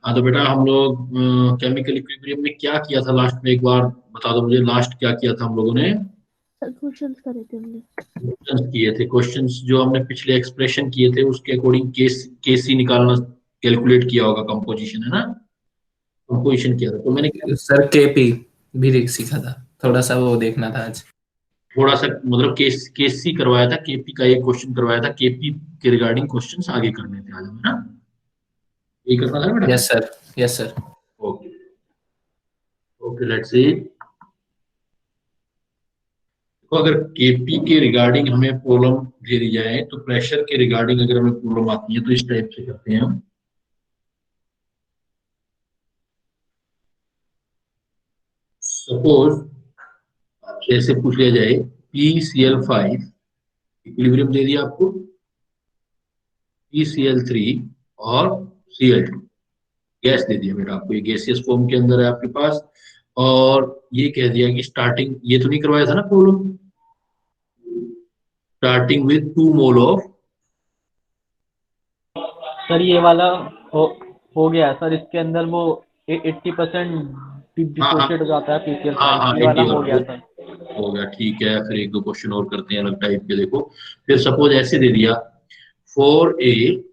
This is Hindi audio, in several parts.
हाँ तो बेटा हम लोग केमिकल इक्विलिब्रियम में क्या किया था लास्ट में, एक बार बता दो मुझे, लास्ट क्या किया था हम लोगों ने? सर क्वेश्चंस करे थे हमने। क्वेश्चंस किए थे, क्वेश्चंस जो हमने पिछले एक्सप्रेशन किए थे उसके अकॉर्डिंग केसी निकालना, कैलकुलेट किया होगा, कंपोजिशन है ना, कंपोजिशन किया था। तो मैंने सर केपी भी सीखा था, थोड़ा सा वो देखना था आज। थोड़ा सा मतलब केसी करवाया था, केपी का एक क्वेश्चन करवाया था, केपी के रिगार्डिंग क्वेश्चंस आगे करने थे आज हमें ना, ये करना था बेटा। Yes sir, yes sir. Okay, okay let's see. तो अगर केपी के रिगार्डिंग हमें प्रॉब्लम दे दी जाए, तो प्रेशर के रिगार्डिंग अगर हमें प्रॉब्लम आती है तो इस टाइप से करते हैं हम। सपोज आपसे ऐसे पूछ लिया जाए, PCl5 इक्विलिब्रियम दे दिया आपको, PCl3 और Cl2 गैस दे दिया बेटा आपको, ये गैसियस फॉर्म के अंदर है आपके पास, और ये कह दिया कि स्टार्टिंग, ये तो नहीं करवाया था ना problem, starting with 2 mole of. Sir ये वाला हो, हो गया सर, इसके अंदर वो 80% हाँ हाँ डिसोशिएट हो जाता है पीसीएल हाँ फाइव, हाँ, ये वाला 80 हो वाला गया सर। हो गया, ठीक है। फिर एक दो क्वेश्चन और करते हैं अलग टाइप के, देखो। फिर सपोज ऐसे दे दिया, for a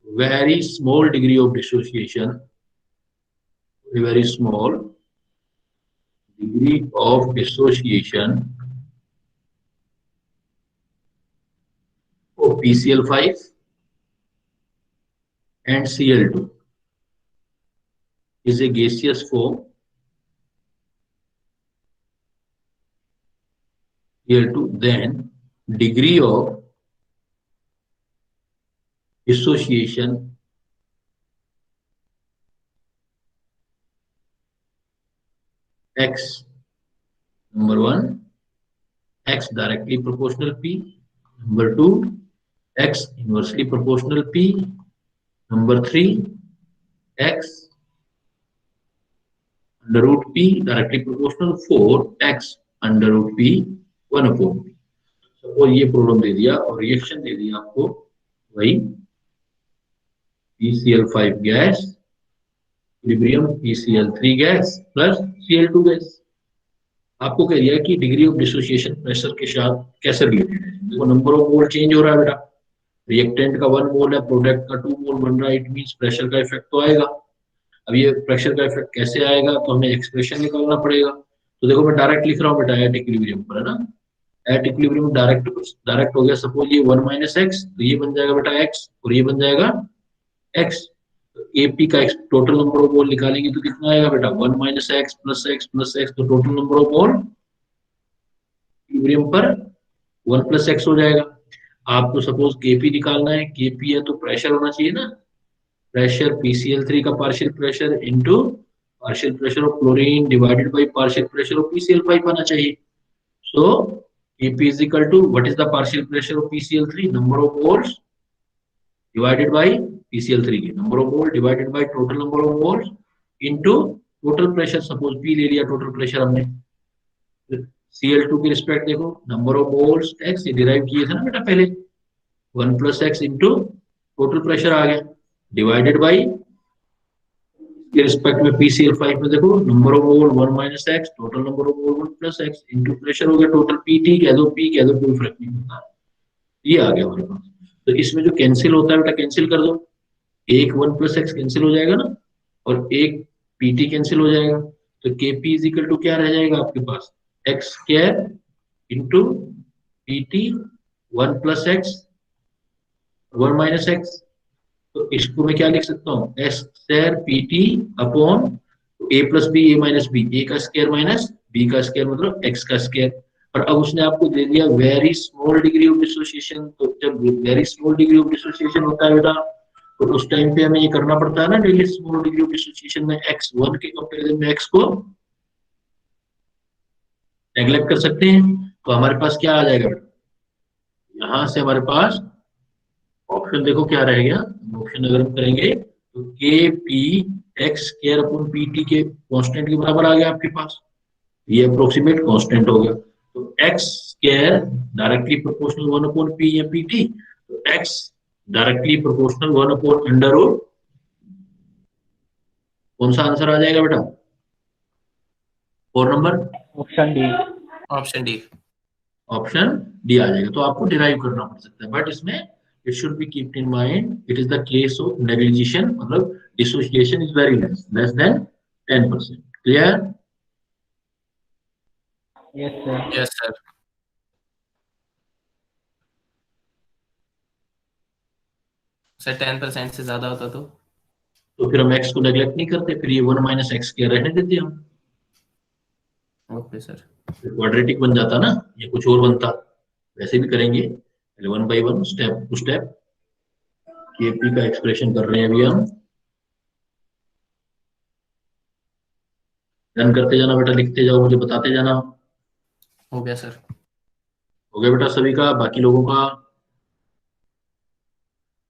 very small degree of dissociation, very small degree of dissociation of PCl5 and Cl2 is a gaseous form, Cl2, then degree of dissociation X, number 1, X directly proportional P, number 2, X inversely proportional P, number 3, X under root P directly proportional, 4, X under root P 1 upon P। और ये प्रॉब्लम दे दिया और रिएक्शन दे दिया आपको वही PCl5 gas equilibrium PCl3 gas plus Cl2 gas. आपको कह दिया कि डिग्री ऑफ डिसोसिएशन प्रेशर के साथ कैसे रिलेटेड है। देखो नंबर ऑफ मोल चेंज हो रहा है बेटा, रिएक्टेंट का 1 मोल है, प्रोडक्ट का 2 मोल बन रहा है, इट मींस प्रेशर का इफेक्ट तो आएगा। अब ये प्रेशर का इफेक्ट कैसे आएगा, तो हमें एक्सप्रेशन निकालना पड़ेगा। तो देखो मैं डायरेक्ट लिख रहा हूँ बेटा, एट इक्विलिब्रियम पर, है ना, एट इक्विलिब्रियम डायरेक्ट डायरेक्ट हो गया। सपोज ये 1 माइनस एक्स, तो ये बन जाएगा बेटा एक्स और ये बन जाएगा एक्स। एपी का टोटल नंबर ऑफ मोल निकालेंगे तो कितना आएगा बेटा, 1 माइनस एक्स प्लस एक्स, तो total number of mole equilibrium पर 1 प्लस एक्स हो जाएगा। आपको सपोज केपी निकालना है, केपी है तो प्रेशर होना चाहिए ना, प्रेशर PCl3 का partial pressure into partial pressure of chlorine divided by partial pressure of PCl5 आना चाहिए। सो Kp is equal to what is the partial pressure of PCl3, number of moles divided by PCl3 के number of mole divided by total number of moles into total pressure। Suppose P ले लिया टोटल प्रेशर हमने, Cl2 की रिस्पेक्ट देखो, नंबर ऑफ मोल्स x, ये डिराइव किए थे ना बेटा पहले, 1 plus X into total pressure आ गया, डिवाइडेड बाई के रिस्पेक्ट में PCl5 में देखो number of mole 1 minus X, total number of mole 1 plus X into pressure हो गया टोटल PT, कह दो P कह दो, कोई फर्क नहीं पड़ता, ये आ गया हमारे पास। तो इसमें जो कैंसिल होता है बेटा कैंसिल कर दो, एक 1 प्लस एक्स कैंसिल हो जाएगा ना, और एक PT कैंसिल हो जाएगा, तो KP इज इक्वल टू क्या रह जाएगा आपके पास, X square into PT 1 plus X 1 minus X. तो इसको मैं क्या लिख सकता हूँ, S square PT upon A plus B, A minus B, A का स्क्वायर माइनस बी का स्क्वायर मतलब एक्स का स्क्वायर। और अब उसने आपको दे दिया very small degree of dissociation, तो जब very small degree of dissociation होता है बेटा, तो उस टाइम पे हमें ये करना पड़ता है ना, daily small degree of dissociation में x1 के कंपैरिजन में x को नेग्लेक्ट कर सकते हैं। तो हमारे पास क्या आ जाएगा बेटा, यहां से हमारे पास ऑप्शन देखो क्या रह गया, ऑप्शन अगर हम करेंगे तो के P x square upon PT के कांस्टेंट के बराबर आ गया आपके पास, ये अप्रोक्सीमेट कांस्टेंट हो गया। तो X square directly proportional 1 upon P या पीटी, तो एक्स डायरेक्टली प्रोपोर्शनल 1/√। कौन सा आंसर आ जाएगा बेटा? 4 number option D. Option D. Option D आ जाएगा। तो आपको डिराइव करना पड़ सकता है, बट इसमें it should be kept in mind it is the case of negligence, मतलब dissociation is very less than 10%। Clear? Yes sir. Yes sir. Sir 10% से ज्यादा होता तो फिर हम एक्स को नेग्लेक्ट नहीं करते, फिर ये 1 माइनस एक्स के रहने देते हम, ओके सर। क्वाड्रेटिक बन जाता ना, ये कुछ और बनता। वैसे भी करेंगे 1/1 स्टेप टू स्टेप। केपी का एक्सप्रेशन कर रहे हैं अभी हम। रन करते जाना बेटा, लिखते जाओ, मुझे बताते जाना। हो गया सर। हो गया बेटा सभी का, बाकी लोगों का?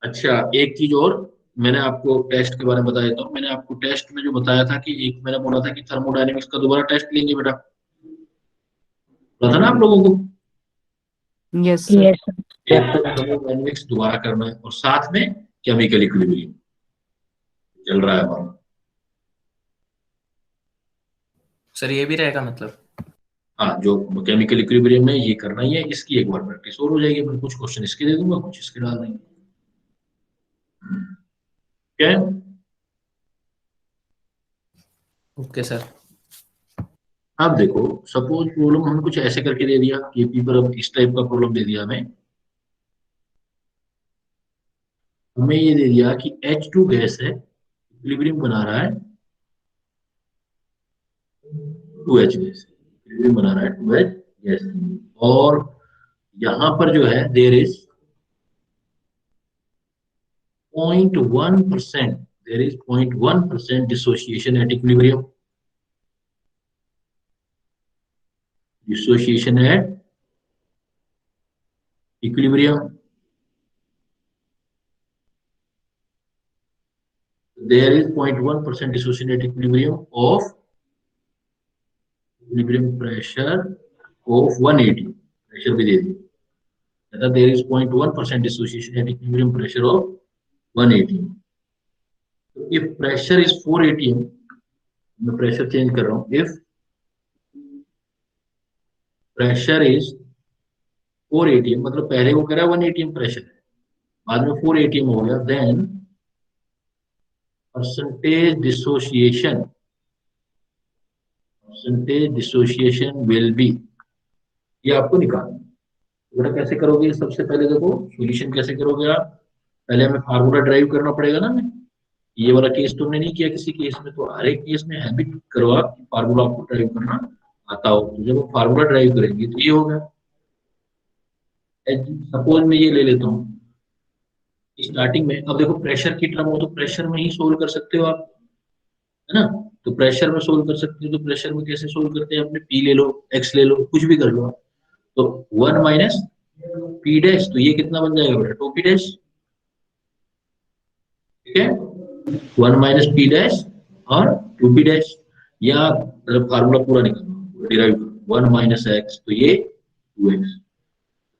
अच्छा, एक चीज और मैंने आपको टेस्ट के बारे में बता देता हूँ। मैंने आपको टेस्ट में जो बताया था कि एक मैंने बोला था कि थर्मोडायनेमिक्स का दोबारा टेस्ट लेंगे बेटा, बोला था ना आप लोगों को? Yes sir. यस एक तो थर्मोडायनेमिक्स दोबारा करना है और साथ में केमिकल इक्विलिब्रियम चल रहा है हमारा। सर ये भी रहेगा मतलब? हाँ, जो केमिकल इक्विलिब्रियम में ये करना ही है, इसकी एक बार प्रैक्टिस और हो जाएगी। मैं कुछ क्वेश्चन इसके दे दूंगा, कुछ इसके डाल देंगे। क्या है? Okay sir. अब देखो, सपोज प्रॉब्लम हमें कुछ ऐसे करके दे दिया, केपी पर अब इस टाइप का प्रॉब्लम दे दिया हमें। हमें ये दे दिया कि H2 गैस है, इक्विलिब्रियम बना रहा है 2H गैस, इक्विलिब्रियम बना रहा है 2H गैस, और यहां पर जो है there is 0.1%, there is 0.1% dissociation at equilibrium. Dissociation at equilibrium, there is 0.1% dissociation at equilibrium of equilibrium pressure of 180, pressure भी दे दी, that there is 0.1% dissociation at equilibrium pressure of 180. So if pressure is 4 atm, मैं pressure change कर रहा हूँ, if pressure is 4 atm, मतलब पहले वो कह रहा है 1 atm pressure है, बाद में 4 atm हो गया, then percentage dissociation will be, ये आपको निकालना। बेटा कैसे करोगे? सबसे पहले देखो सॉल्यूशन कैसे करोगे आप। पहले हमें फार्मूला ड्राइव करना पड़ेगा ना। हमें ये वाला केस तुमने नहीं किया किसी केस में, तो हर एक केस में हैबिट करो आप, फार्मूला आपको ड्राइव करना आता हो। तो जब फार्मूला ड्राइव करेंगे तो ये होगा, सपोज मैं ये ले लेता हूँ स्टार्टिंग में। अब देखो प्रेशर की टर्म हो तो प्रेशर में ही सोल्व कर सकते हो आप, है ना? तो प्रेशर में सोल्व कर सकते हो, तो प्रेशर में कैसे सोल्व करते हैं? अपने पी ले लो, एक्स ले लो, कुछ भी कर लो आप। तो 1 माइनस पी डैश, तो ये कितना बन जाएगा बेटा? 2 पी डैश, ठीक है? 1 माइनस पी डैश और 2 पी डैश, या मतलब फार्मूला पूरा निकालो, डिराइव करो 1 माइनस एक्स, तो ये 2x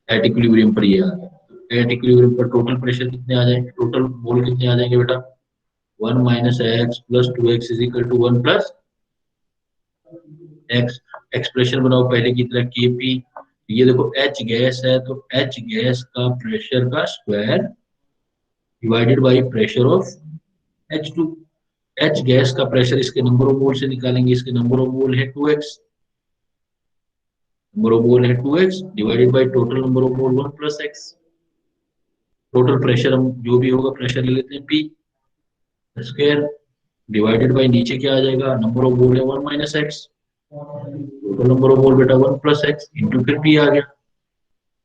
एट इक्विलिब्रियम पर ये आ गया। एट इक्विलिब्रियम पर टोटल प्रेशर कितने आ जाएंगे, टोटल मोल कितने आ जाएंगे बेटा? 1 minus x plus 2x is equal to 1 plus x. Expression बनाओ पहले की तरह, केपी, ये देखो H गैस है तो H गैस का प्रेशर का square divided by pressure of H2। H gas का प्रेशर इसके नंबर ऑफ मोल से निकालेंगे, इसके नंबर ऑफ मोल है 2x, नंबर ऑफ मोल है 2x divided by total number of mole 1 plus x। Total pressure हम जो भी होगा प्रेशर ले लेते हैं P स्क्वायर डिवाइडेड बाय नीचे क्या आ जाएगा, नंबर ऑफ मोल है 1 minus X, total number of मोल बेटा 1 प्लस एक्स इंटू फिर P आ गया।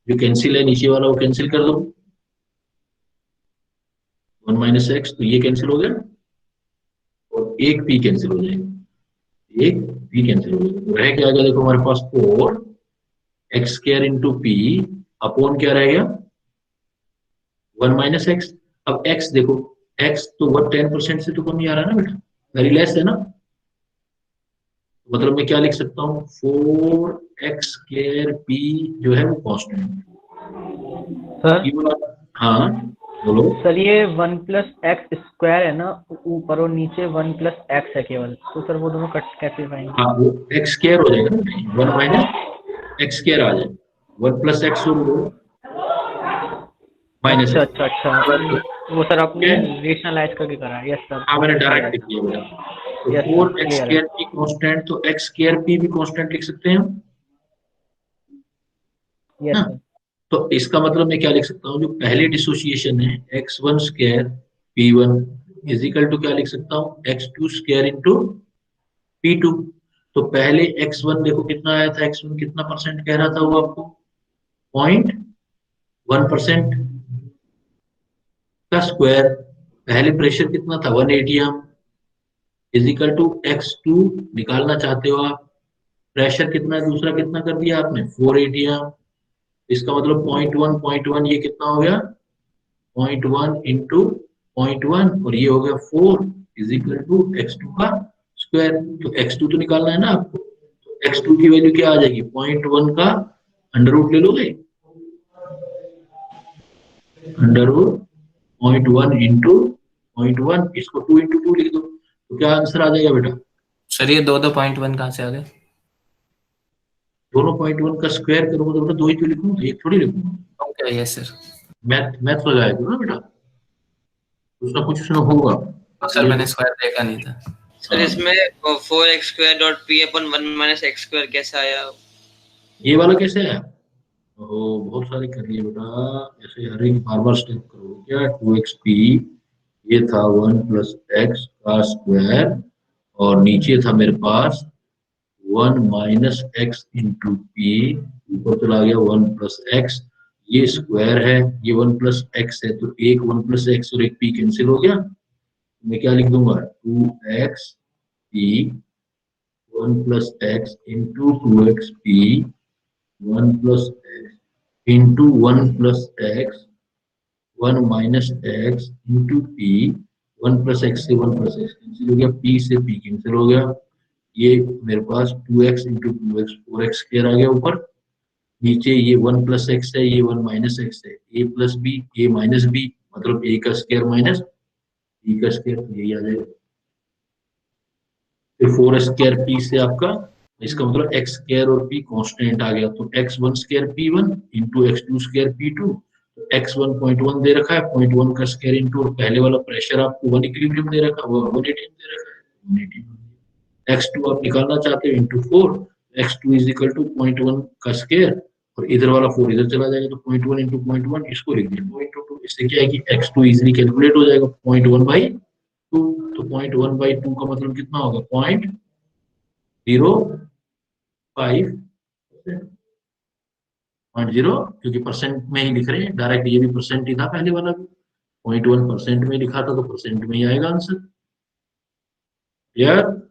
जो कैंसिल है नीचे वाला वो कैंसिल कर दो, 1 माइनस एक्स, तो ये कैंसिल हो गया और एक P कैंसिल हो जाएगा, एक P कैंसिल हो जाएगा। तो रह क्या गया देखो हमारे पास 4 x square into P upon क्या रह गया 1 माइनस एक्स। अब x देखो, x तो 10% से तो कम ही आ रहा है ना बेटा, वेरी लेस है ना। मतलब मैं क्या लिख सकता हूँ, 4x स्क्वायर p जो है वो कांस्टेंट सर है। हाँ बोलो। सर ये 1+x² है ना, ऊपर और नीचे 1+x है केवल, तो सर वो दोनों कट कैसे पाएंगे? हाँ, वो एक्स स्क्वायर हो जाएगा ना, 1 - x² आ जाएगा, 1+x माइनस अच्छा एक्स। अच्छा अच्छा, वो सर आपने है। रेशनलाइज करके करा है। यस सर, हाँ, मैंने समझ गया डायरेक्ट सर। किया बेटा। तो यस सर, 4 एक्स क्लियर है। स्क्वायर पी कांस्टेंट, तो एक्स स्क्वायर पी भी कांस्टेंट लिख सकते हैं हम यस ना। सर। तो इसका मतलब मैं क्या लिख सकता हूँ, जो पहले डिसोसिएशन है x1² p1 is equal to क्या लिख सकता हूँ, x2² इंटू p2। तो पहले x1 देखो कितना आया था, x1 कितना परसेंट कह रहा था वो आपको, 0.1% का स्क्वायर। पहले प्रेशर कितना था, 1 atm is equal to x2 निकालना चाहते हो आप, प्रेशर कितना है, दूसरा कितना कर दिया आपने, 4 atm। इसका मतलब 0.1 ये कितना हो गया, 0.1 इंटू 0.1 और ये हो गया 4 इज इक्वल टू x2 का स्क्वायर। तो x2 तो निकालना है ना आपको, तो x2 की वैल्यू क्या आ जाएगी, 0.1 का अंडर रूट ले लोगे, अंडर रूट 0.1 इंटू 0.1, इसको 2 इंटू 2 लिख दो, तो क्या आंसर आ जाएगा बेटा, सर ये 2 2.1 कहाँ से आ गए? दोनों 0.1 का स्क्वायर करूंगा तो बेटा 2 ही तो लिखूंगा, एक थोड़ी लिखूंगा। Okay, yes sir. मैथ हो जाएगा ना बेटा, उसका कुछ उसमें होगा। तो सर ये मैंने स्क्वायर देखा नहीं था। सर इसमें 4x² डॉट पी अपन 1 - x² कैसे आया? ये वाला कैसे है, ओ, बहुत सारे कर लिए बेटा, ऐसे हर एक बार बार स्टेप करो क्या, 2xp, ये था 1+x का स्क्वायर, और नीचे था मेरे पास 1 - x इंटू पी, ऊपर चला गया 1+x, ये स्क्वायर है, ये 1+x है, तो एक 1+x और एक p कैंसिल हो गया, मैं क्या लिख दूंगा, 2xp 1+x into 2xp 1+x into 1+x 1 - x into P, 1+x से 1+x कैंसिल हो गया, p से p कैंसिल हो गया, ये मेरे पास 2x into 2x 4x square आ गया ऊपर, नीचे ये 1+x है, ये 1 - x है, a plus b a minus b, मतलब a का स्क्वायर माइनस b का स्क्वायर, तो यही आ जाएगा। फिर 4 स्क्वायर p से आपका, इसका मतलब x स्क्वायर और p कांस्टेंट आ गया, तो x1² p1 into x2² p2, तो x1 0.1 दे रखा है, 0.1 का स्क्वायर इंटू, और पहले वाला प्रेशर आपको 1 इक्विलिब्रियम दे रखा है, वो 1 atm दे रखा है, 1 atm। x2 आप निकालना चाहते हो into 4, x2 is equal to 0.1 का स्क्वायर, और इधर वाला 4 इधर चला जाएगा, तो 0.1 इंटू 0.1 इसको लिख दिया 2 इंटू 2, इससे क्या है कि x2 इजिली कैलकुलेट हो जाएगा, 0.1/2, तो 0.1/2 का मतलब कितना होगा, 0.05, 0, क्योंकि परसेंट में ही लिख रहे हैं डायरेक्ट, ये भी परसेंट ही था पहले वाला भी, 0.1% में लिखा था तो परसेंट में ही आएगा answer. Clear,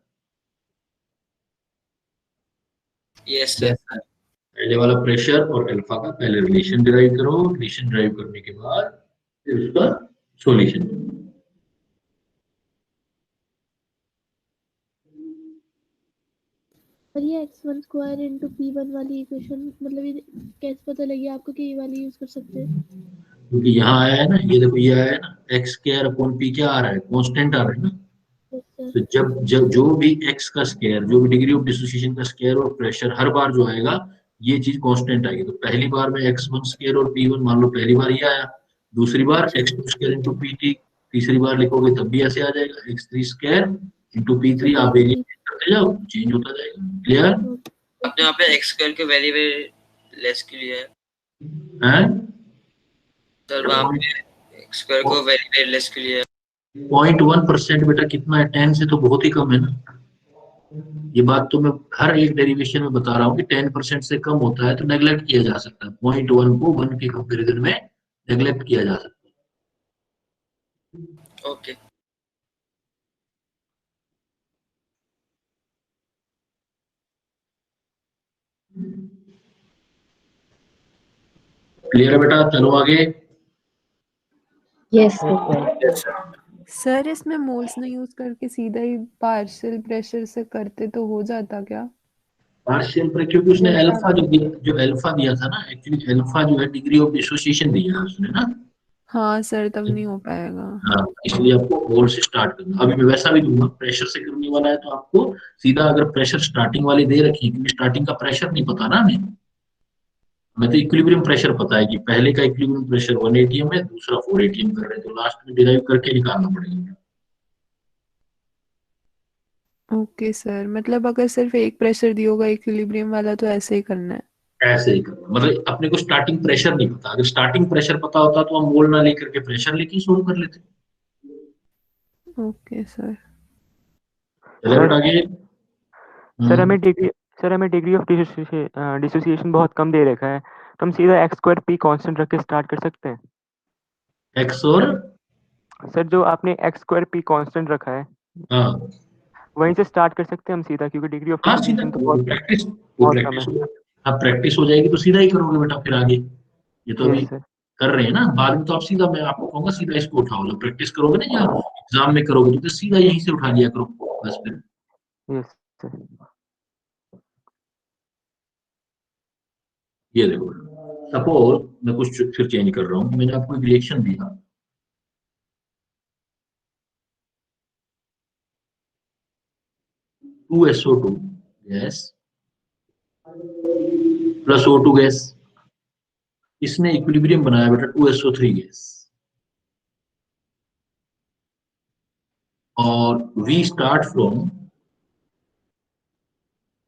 yes sir. Yes sir. पहले वाला प्रेशर और अल्फा का पहले रिलेशन डिराइव करो, रिलेशन डिराइव करने के बाद फिर उसका सॉल्यूशन। और ये x1² इंटू p1 वाली इक्वेशन, मतलब ये कैसे पता लगी आपको कि ये वाली यूज कर सकते हैं? क्योंकि यहाँ आया है ना, ये देखो ये आया है ना, एक्स स्क्वायर अपॉन पी क्या आ रहा है, कांस्टेंट आ रहा है ना, यस सर। तो जब जब जो भी एक्स का स्क्वायर, जो भी डिग्री ऑफ डिसोसिएशन का स्क्वायर और प्रेशर हर बार जो आएगा, ये चीज कांस्टेंट आएगी, तो पहली बार में x1² और p1 मान लो पहली बार ये आया, दूसरी बार x2² इंटू pt, तीसरी बार लिखोगे तब भी ऐसे आ जाएगा, x3² इंटू p3, आप वेरिएट करते जाओ चेंज होता जाएगा। क्लियर आपने यहाँ पे x² को वेरी वेरी लेस के लिए है, सर, वहाँ पे x² को वेरी वेरी लेस के लिए 0.1% बेटा कितना है, 10 से तो बहुत ही कम है ना, ये बात तो मैं हर एक डेरिवेशन में बता रहा हूँ कि 10% से कम होता है तो नेग्लेक्ट किया जा सकता है, 0.1 को 1 के कंपेरिजन में नेग्लेक्ट किया जा सकता है। ओके। क्लियर है बेटा, चलो आगे। Yes sir. Yes sir. Sir इसमें मोल्स नहीं यूज करके सीधा ही पार्शियल प्रेशर से करते तो हो जाता क्या? पार्शियल पर, क्योंकि उसने जैसा अल्फा जो अल्फा दिया था ना, एक्चुअली अल्फा जो है डिग्री ऑफ डिसोसिएशन दिया है उसने ना, हाँ सर, तब नहीं हो पाएगा। हाँ, इसलिए आपको मोल से स्टार्ट करना। अभी मैं वैसा भी दूंगा, प्रेशर से करने वाला है तो आपको सीधा, अगर प्रेशर स्टार्टिंग वाली दे रखी है, क्योंकि स्टार्टिंग का प्रेशर नहीं पता ना हमें तो इक्विलिब्रियम प्रेशर पता है कि पहले का इक्विलिब्रियम प्रेशर 1 atm है, दूसरा 4 atm कर रहे हैं, तो लास्ट में डिराइव करके निकालना पड़ेगा। ओके सर, मतलब अगर सिर्फ एक प्रेशर दिया होगा इक्विलिब्रियम वाला तो ऐसे ही करना है। ऐसे ही करना, मतलब अपने को स्टार्टिंग प्रेशर नहीं पता, अगर स्टार्टिंग प्रेशर पता होता तो हम मोल ना लेकर के प्रेशर लेके सोल्व कर लेते। Okay sir. चले सर बेटा आगे। सर हमें डिग्री सर हमें डिग्री ऑफ डिसोसिएशन बहुत कम दे रखा है, तो हम सीधा एक्स स्क्वायर पी कांस्टेंट रख के स्टार्ट कर सकते हैं। एक्स और सर जो आपने एक्स स्क्वायर पी कांस्टेंट रखा है, हाँ वहीं से स्टार्ट कर सकते हैं हम सीधा, क्योंकि डिग्री ऑफ हाँ, सीधा डिसोसिएशन तो वो बहुत प्रैक्टिस, बहुत कम है। हाँ प्रैक्टिस हो जाएगी तो सीधा ही करोगे बेटा फिर आगे। ये तो अभी यस सर। कर रहे हैं ना, बाद में तो आप सीधा, मैं आपको कहूंगा सीधा इसको उठाओ, जब प्रैक्टिस करोगे ना या एग्जाम में करोगे तो सीधा यहीं से उठा लिया करो बस फिर। Yes sir. ये देखो, सपोज मैं कुछ फिर चेंज कर रहा हूँ, मैंने आपको एक रिएक्शन दिया, two gas plus O2 gas, इसने इक्विलिब्रियम बनाया बेटा 2SO3 गैस, और वी स्टार्ट फ्रॉम,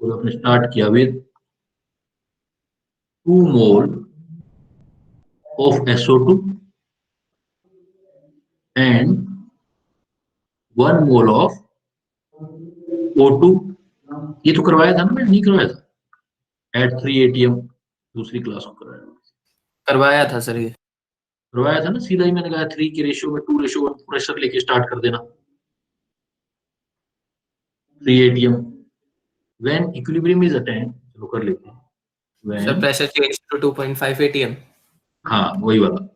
और आपने स्टार्ट किया with 2 mole of SO2 and 1 mole of O2। ये तो करवाया था ना, मैंने नहीं करवाया था एट 3 atm, दूसरी क्लास को करवाया था सर ये। करवाया था ना, सीधा ही मैंने कहा 3 के रेशियो में 2:1 प्रेशर लेके स्टार्ट कर देना 3 atm when equilibrium is attained. चलो कर लेते हैं sir when, pressure change to 2.5 atm। हाँ वही वाला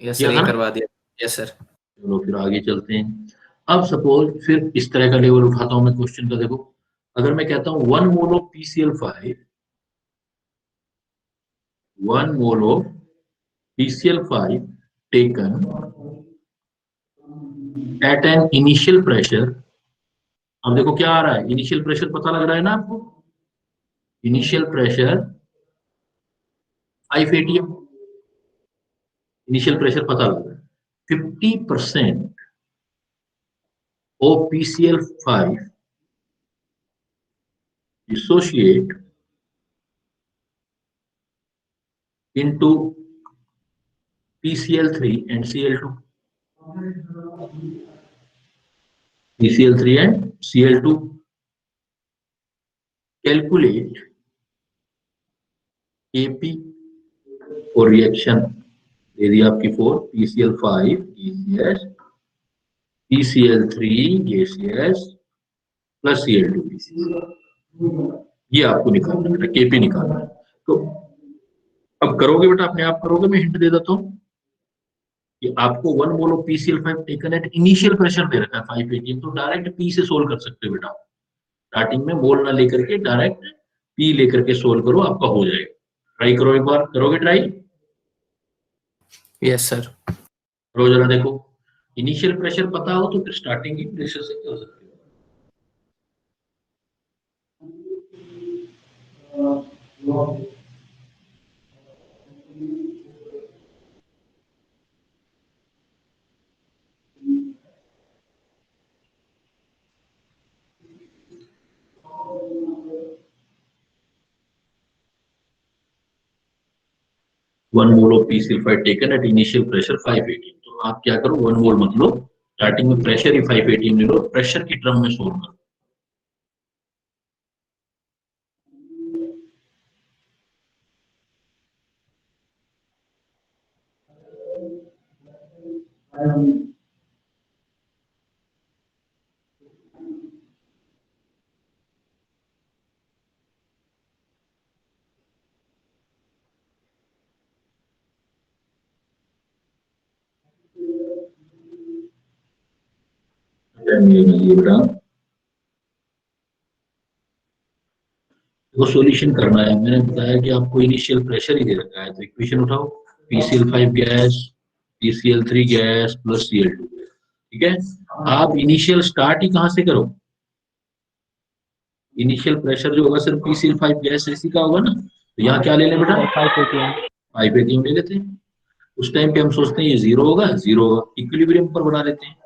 यस किया सर, था ये ना। करवा दिया। Yes sir. चलो फिर आगे चलते हैं। अब सपोज फिर इस तरह का लेवल उठाता हूं मैं क्वेश्चन का, देखो अगर मैं कहता हूं 1 mole of PCl5, 1 mole of PCl5 taken at an initial pressure। अब देखो क्या आ रहा है, इनिशियल प्रेशर पता लग रहा है ना आपको, initial pressure 5 atm, initial pressure पता लग रहा है। 50% of PCl5 dissociate into PCl3 and Cl2, PCl3 and Cl2। Calculate Kp for reaction, दे दी आपकी 4, PCl5 gaseous, PCl3 gaseous plus Cl2 gaseous। ये आपको निकालना है बेटा, Kp निकालना है। तो अब करोगे बेटा, अपने आप करोगे, मैं हिंट दे देता हूँ कि आपको 1 mole of PCl5 taken at initial pressure दे रखा है 5 atm, तो डायरेक्ट P से सोल्व कर सकते हो बेटा। स्टार्टिंग में मोल ना लेकर के डायरेक्ट P लेकर के सोल्व करो, आपका हो जाएगा। ट्राई करो एक बार, करोगे ट्राई? Yes sir. करो जरा, देखो इनिशियल प्रेशर पता हो तो फिर स्टार्टिंग की प्रेशर से कर सकते हो। One mole of PCl5 taken at initial pressure 5 atm, तो आप क्या करो, 1 मोल मत लो, स्टार्टिंग में प्रेशर ही 5 atm ले लो, प्रेशर की टर्म में सोल्व करो। ये बेटा वो सॉल्यूशन करना है, मैंने बताया कि आपको इनिशियल प्रेशर ही दे रखा है, तो इक्वेशन उठाओ, PCl5 gas PCl3 gas plus Cl2, ठीक है। आप इनिशियल स्टार्ट ही कहाँ से करो, इनिशियल प्रेशर जो होगा सिर्फ PCl5 गैस ऐसी का होगा ना, तो यहाँ क्या ले लें बेटा, 5 atm 5 ATM ले लेते हैं। उस टाइम पे हम सोचते हैं ये जीरो होगा, इक्विलिब्रियम पर बना लेते हैं।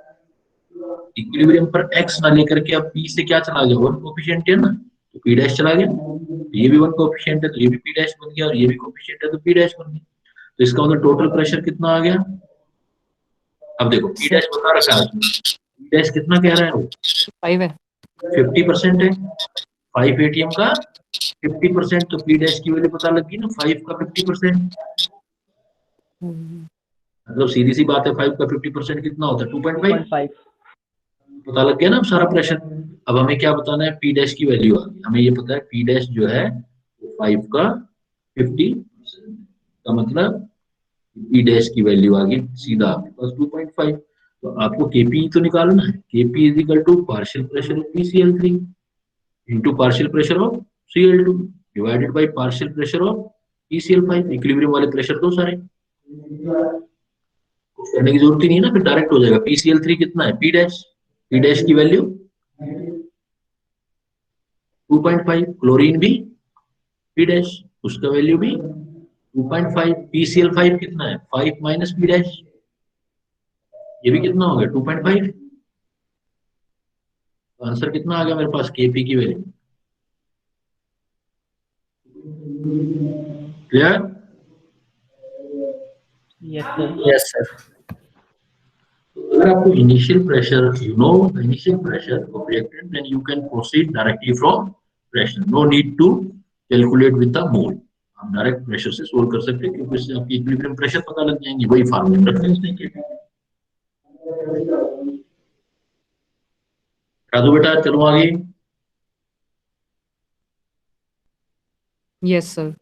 इक्विलिब्रियम पर x ना लेकर के अब p से क्या चला गया, वन कोफिशिएंट है ना, तो p डैश चला गया, तो ये भी वन कोफिशिएंट है तो ये भी p डैश बन गया, और ये भी कोफिशिएंट है तो p डैश बन गया। तो इसका मतलब टोटल प्रेशर कितना आ गया, अब देखो p डैश बता रखा है, p डैश कितना कह रहा है वो, 5 है 50% है, 5 ATM का 50%, तो p डैश की वैल्यू पता लग गई ना, 5 का 50%, मतलब सीधी सी बात है, 5 का 50% कितना होता है, 2.5, 2.5 पता लग गया ना सारा प्रेशर। अब हमें क्या बताना है, p डैश की वैल्यू आ गई, हमें ये पता है p डैश जो है 5 का 50 का मतलब p डैश की वैल्यू आ गई सीधा आपके पास 2.5। तो आपको kp तो निकालना है, kp is equal to partial pressure of PCl3 into partial pressure of Cl2 divided by partial pressure of PCl5, equilibrium वाले प्रेशर दो सारे, कुछ करने की जरूरत ही नहीं है ना, फिर डायरेक्ट हो जाएगा। PCl3 कितना है, p डैश की वैल्यू 2.5, क्लोरीन भी p डैश उसका वैल्यू भी 2.5, PCl5 कितना है 5 माइनस p डैश, ये भी कितना हो गया 2.5, आंसर कितना आ गया मेरे पास, kp की वैल्यू, क्लियर। यस सर अगर आपको initial pressure, you know the initial pressure of reactant, then you can proceed directly from pressure, no need to calculate with the mole, आप डायरेक्ट प्रेशर से सोल्व कर सकते हैं, क्योंकि इससे आपकी इक्विलिब्रियम प्रेशर पता लग जाएंगे, वही फार्मूला रेफरेंस देंगे। राजू बेटा चलो आगे। यस सर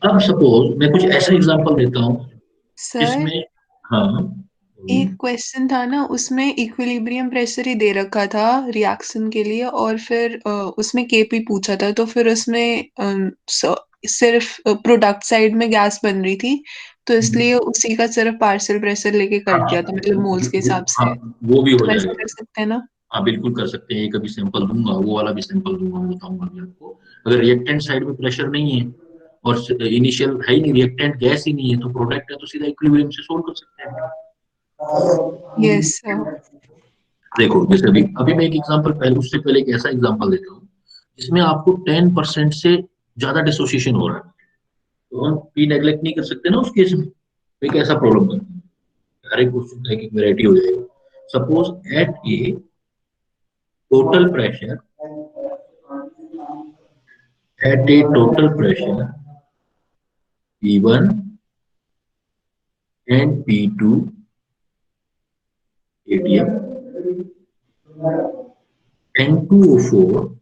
अब सपोज मैं कुछ ऐसा एग्जांपल देता हूँ सर जिसमें, हाँ एक क्वेश्चन था ना, उसमें इक्विलिब्रियम प्रेशर ही दे रखा था रिएक्शन के लिए, और फिर उसमें केपी पूछा था, तो फिर उसमें सिर्फ प्रोडक्ट साइड में गैस बन रही थी, तो इसलिए उसी का सिर्फ पार्शियल प्रेशर लेके कर दिया था, मतलब मोल्स के हिसाब से। हाँ, वो भी हो तो वैसे जाएगा, कर सकते हैं ना। हाँ बिल्कुल कर सकते हैं, एक अभी सैंपल दूंगा, वो वाला भी सैंपल दूंगा, मैं बताऊंगा अभी आपको। अगर रिएक्टेंट साइड में प्रेशर नहीं है और इनिशियल है ही नहीं, रिएक्टेंट गैस ही नहीं है, तो प्रोडक्ट है तो सीधा इक्विलिब्रियम से सोल्व कर सकते हैं। Yes sir. देखो जैसे अभी मैं एक एग्जांपल, पहले उससे पहले एक ऐसा एग्जांपल देता हूँ जिसमें आपको 10% से ज्यादा डिसोसिएशन हो रहा है, तो हम पी नेग्लेक्ट नहीं कर सकते ना उस केस में, एक ऐसा प्रॉब्लम बनता है, हर एक क्वेश्चन का एक वैरायटी हो जाएगा। Suppose at a total pressure, at a total pressure P1 and P2 ATM, N2O4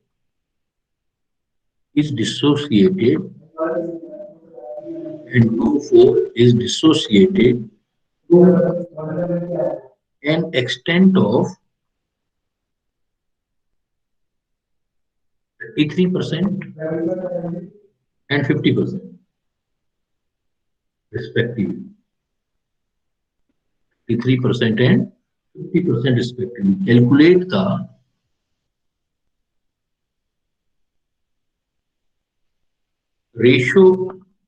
is dissociated, N2O4 is dissociated to an extent of 33% and 50% respectively. 33% and 50% respectively. Calculate the ratio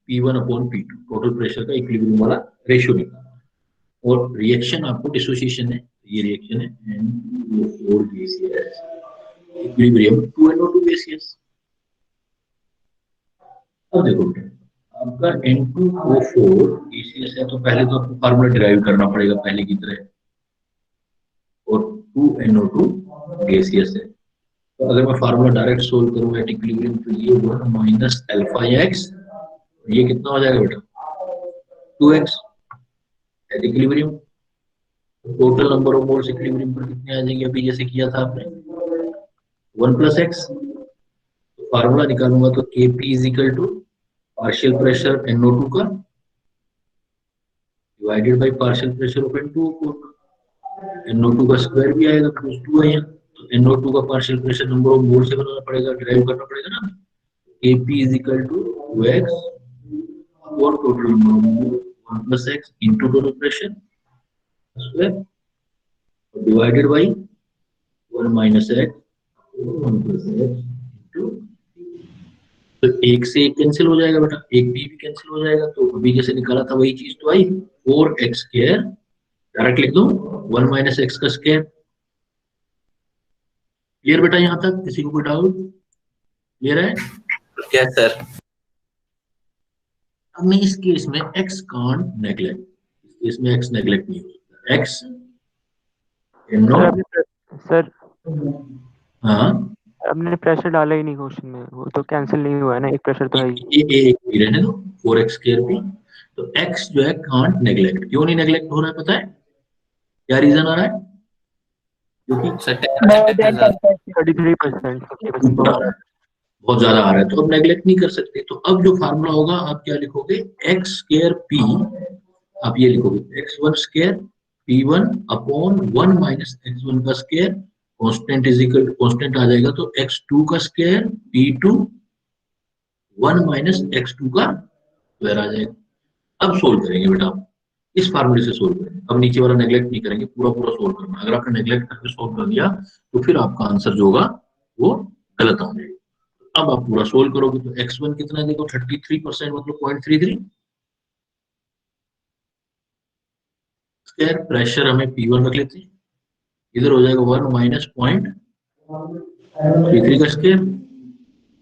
P1 upon P2, total pressure का इक्विलिब्रियम वाला रेशियो निकालना, और रिएक्शन आपको डिसोसिएशन है, ये रिएक्शन है N2O4 gaseous equilibrium 2NO2 gaseous। अब देखो आपका N2O4 gaseous है, तो पहले तो आपको फार्मूला डिराइव करना पड़ेगा पहले की तरह, और 2NO2 gaseous है, तो अगर मैं फार्मूला डायरेक्ट सोल्व करूं एट इक्विलिब्रियम, तो ये 1 माइनस अल्फा एक्स, ये कितना हो जाएगा बेटा 2x at equilibrium. Total number of moles equilibrium पर कितने आ जाएंगे, अभी जैसे किया था आपने 1 प्लस एक्स, फार्मूला निकालूंगा तो Kp is equal to partial pressure NO2 का divided by partial pressure of N2O4 का, NO2 का स्क्वायर भी आएगा प्लस 2 है यहाँ, तो NO2 का पार्शियल प्रेशर नंबर ऑफ मोल से बनाना पड़ेगा, डिराइव करना पड़ेगा ना। Kp is equal to 2x और total number of mole 1 plus X into total pressure square divided by 1 minus x 1 plus X into, तो एक से एक कैंसिल हो जाएगा बेटा, एक भी कैंसिल हो जाएगा, तो अभी जैसे निकाला था वही चीज तो आई 4x स्क्वायर, डायरेक्ट लिख दो 1 माइनस एक्स का स्क्वायर। क्लियर बेटा, यहाँ तक किसी को कोई डाउट? क्लियर है? क्या सर? अब मैं इस केस में x कांट नेग्लेक्ट, इस केस में x नेग्लेक्ट नहीं हो सकता, x कैन सर नॉट। आपने सर हाँ, आपने प्रेशर डाला ही नहीं क्वेश्चन में, वो तो कैंसिल नहीं हुआ है ना, एक प्रेशर तो है ही। ये एक भी रहने दो 4x स्क्वायर भी, तो x जो है कांट नेग्लेक्ट, क्यों नहीं नेग्लेक्ट हो रहा है पता है? क्या रीजन आ रहा है? क्योंकि सर more than 10%. 33%, 50% ऊपर आ रहा है, बहुत ज्यादा आ रहा है, तो अब नेग्लेक्ट नहीं कर सकते। तो अब जो फार्मूला होगा आप क्या लिखोगे, एक्स स्क्वायर पी, आप ये लिखोगे x1 square p1 upon 1 minus x1 का square, constant is equal constant आ जाएगा, तो x2 का स्क्वायर p2 1 माइनस x2 का स्क्वायर आ जाएगा। अब सोल्व करेंगे बेटा, इस फार्मूले से सोल्व करेंगे, अब नीचे वाला नेग्लेक्ट नहीं करेंगे, पूरा पूरा सोल्व करना। अगर आपने नेग्लेक्ट करके सोल्व कर दिया तो फिर आपका आंसर जो होगा वो गलत आ जाएगा। अब आप पूरा सोल्व करोगे तो x1 कितना है देखो 33%, मतलब 0.33 स्क्वायर, प्रेशर हमें P1 रख लेते हैं, इधर हो जाएगा 1 माइनस 0.33 का स्क्वायर,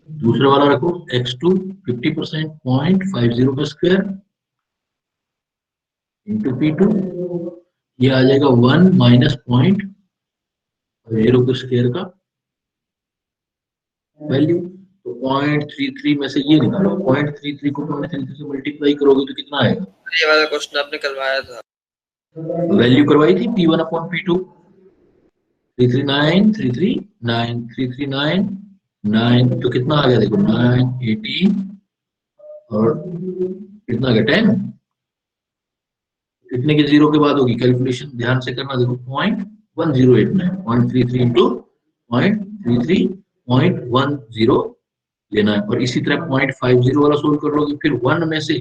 दूसरा वाला रखो x2 50% 0.50 का स्क्वायर इंटू P2, ये आ जाएगा 1 माइनस 0.0 के स्क्वायर का वैल्यू, तो 0.33 में से ये निकालो, 0.33 को 0.33 से मल्टीप्लाई करोगे तो कितना आएगा? ये वाला क्वेश्चन आपने करवाया था। वैल्यू करवाई थी P1 अपॉन P2, 339 तो कितना आ गया देखो 9 18 और कितना आ गया 10, कितने के जीरो के बाद होगी कैलकुलेशन, ध्यान से करना देखो 0.1089, 0.33 इंटू 0.33 लेना है, और इसी तरह 0.50 वाला सोल्व कर लोगे, फिर 1 में से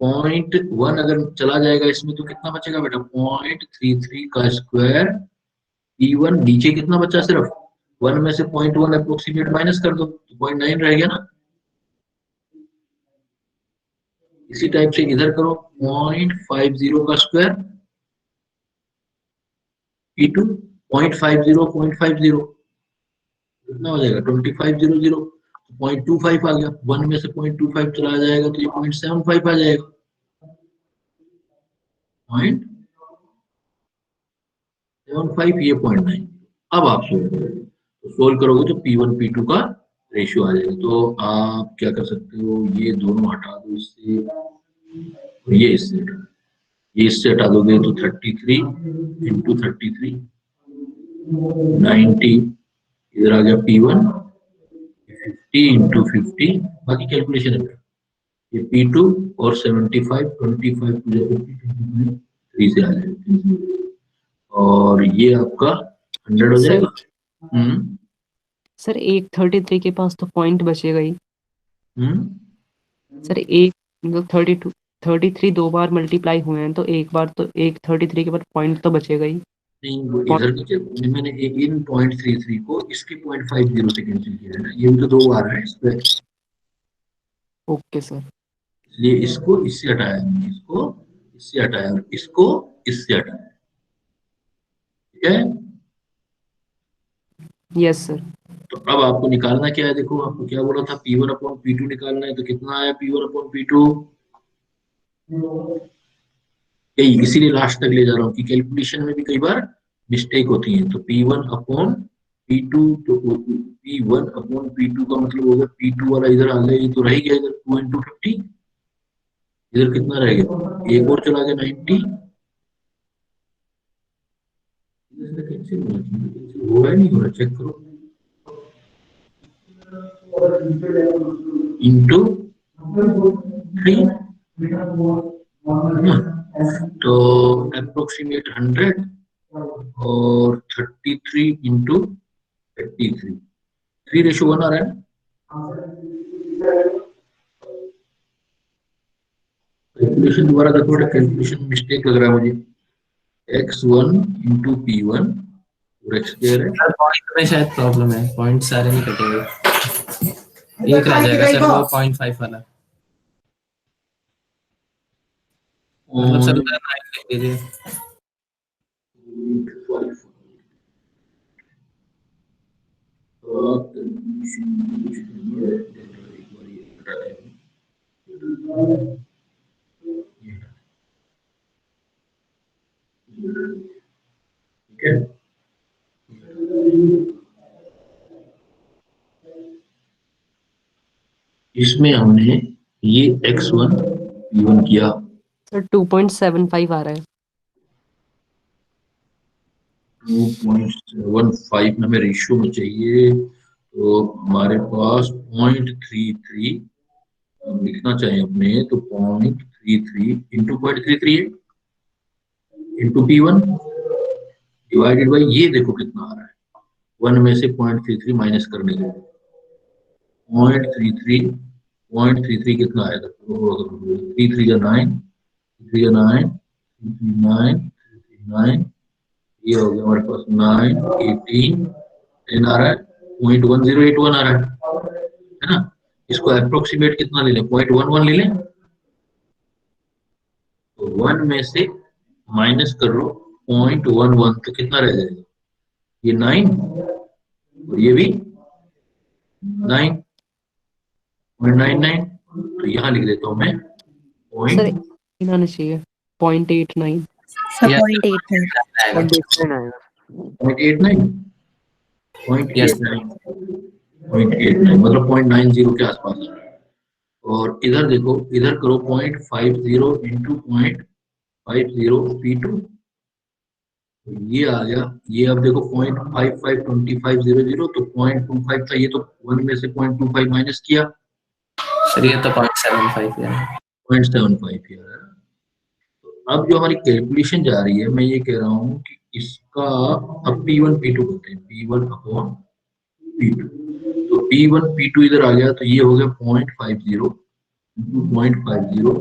0.1 अगर चला जाएगा इसमें तो कितना बचेगा बेटा 0.33 का स्क्वायर P1, नीचे कितना बचा सिर्फ 1 में से 0.1 अप्रोक्सीमेट माइनस कर दो तो 0.9 रह गया ना। इसी टाइप से इधर करो 0.50 का स्क्वायर P2 0.50 कितना हो जाएगा 2500, 0.25 आ गया, 1 में से 0.25 चला जाएगा तो ये 0.75 आ जाएगा, 0.75 ये 0.9। अब आप सोल्व करोगे तो सोल्व करोगे तो P1 P2 का रेशियो आ जाएगा, तो आप क्या कर सकते हो, ये दोनों हटा दो इससे, और ये इससे हटा दोगे तो 33 इंटू 33 90, इधर आ गया P1 50 इंटू 50, बाकी कैलकुलेशन है ये P2 और 75 25 3 से आ जाएगा, और ये आपका 100 हो जाएगा। सर 133 के पास तो पॉइंट बचेगा ही। सर एक मतलब 33 दो बार मल्टीप्लाई हुए हैं तो एक बार तो 133 के बाद पॉइंट तो बचेगा ही। नहीं, वो इधर नीचे मैंने इन 0.33 को इसके 0.50 से कैंसिल किया है ना, ये भी तो 2 बार है इसमें, ओके सर। इसलिए इसको इससे हटाया, इसको इससे हटाया और इसको इससे हटाया, ठीक है। Yes sir. तो अब आपको निकालना क्या है, देखो आपको क्या बोला था P1 अपॉन P2 निकालना है, तो कितना आया P1 अपॉन P2, यही इसीलिए लास्ट तक ले जा रहा हूँ कि कैलकुलेशन में भी कई बार मिस्टेक होती है। तो P1 अपॉन P2, तो P1 अपॉन P2 का मतलब होगा P2 वाला इधर आ गया, ये तो रह गया इधर 2 इंटू 50, इधर कितना रह गया, एक और चला गया 90, हो रहा है नहीं हो रहा, चेक करो, इंटू 3, तो अप्रोक्सीमेट 100 और 33 इंटू 33, 3:1 आ रहा है। कैलकुलेशन दोबारा देखो बेटा, कैलकुलेशन मिस्टेक लग रहा है मुझे। x1 इंटू P1 और x स्क्वायर है। सर पॉइंट में शायद प्रॉब्लम है, पॉइंट सारे नहीं कटेंगे, एक रह जाएगा सर वो 0.5 वाला, मतलब सर उधर 9 लिख दीजिए। ठीक है, इसमें हमने ये x1 P1 किया, सर 2.75 आ रहा है। 2.75 हमें रेशियो में चाहिए, तो हमारे पास 0.33 हम लिखना चाहिए अपने, तो 0.33 इंटू 0.33 है इंटू P1 डिवाइडेड बाई ये देखो कितना आ रहा है, 1 में से 0.33 माइनस करने के लिए 0.33 कितना आएगा, 3 3 9, 3 9, 9, ये हो गया हमारे पास 9, 18, 10 आ रहा है, 0.1081 आ रहा है ना। इसको अप्रोक्सीमेट कितना ले लें, 0.11 ले लें, तो 1 में से माइनस कर लो 0.11, तो कितना रह जाएगा, ये 9 और ये भी 9.99, तो यहाँ लिख देता हूँ मैं सर आना चाहिए 0.89। सर Yes, 0.89 0.89 मतलब 0.90 के आसपास आ रहा है। और इधर देखो, इधर करो 0.50 इंटू 0.50 P2, ये आ गया, ये अब देखो 0.552500, तो 0.25 था ये, तो 1 में से 0.25 माइनस किया, सर ये तो 0.75 है। 0.75 यार। तो अब जो हमारी कैलकुलेशन जा रही है, मैं ये कह रहा हूँ कि इसका अब P1 P2 करते हैं, P1 अपॉन P2, तो P1 P2 इधर आ गया, तो ये हो गया 0.50 इंटू 0.50,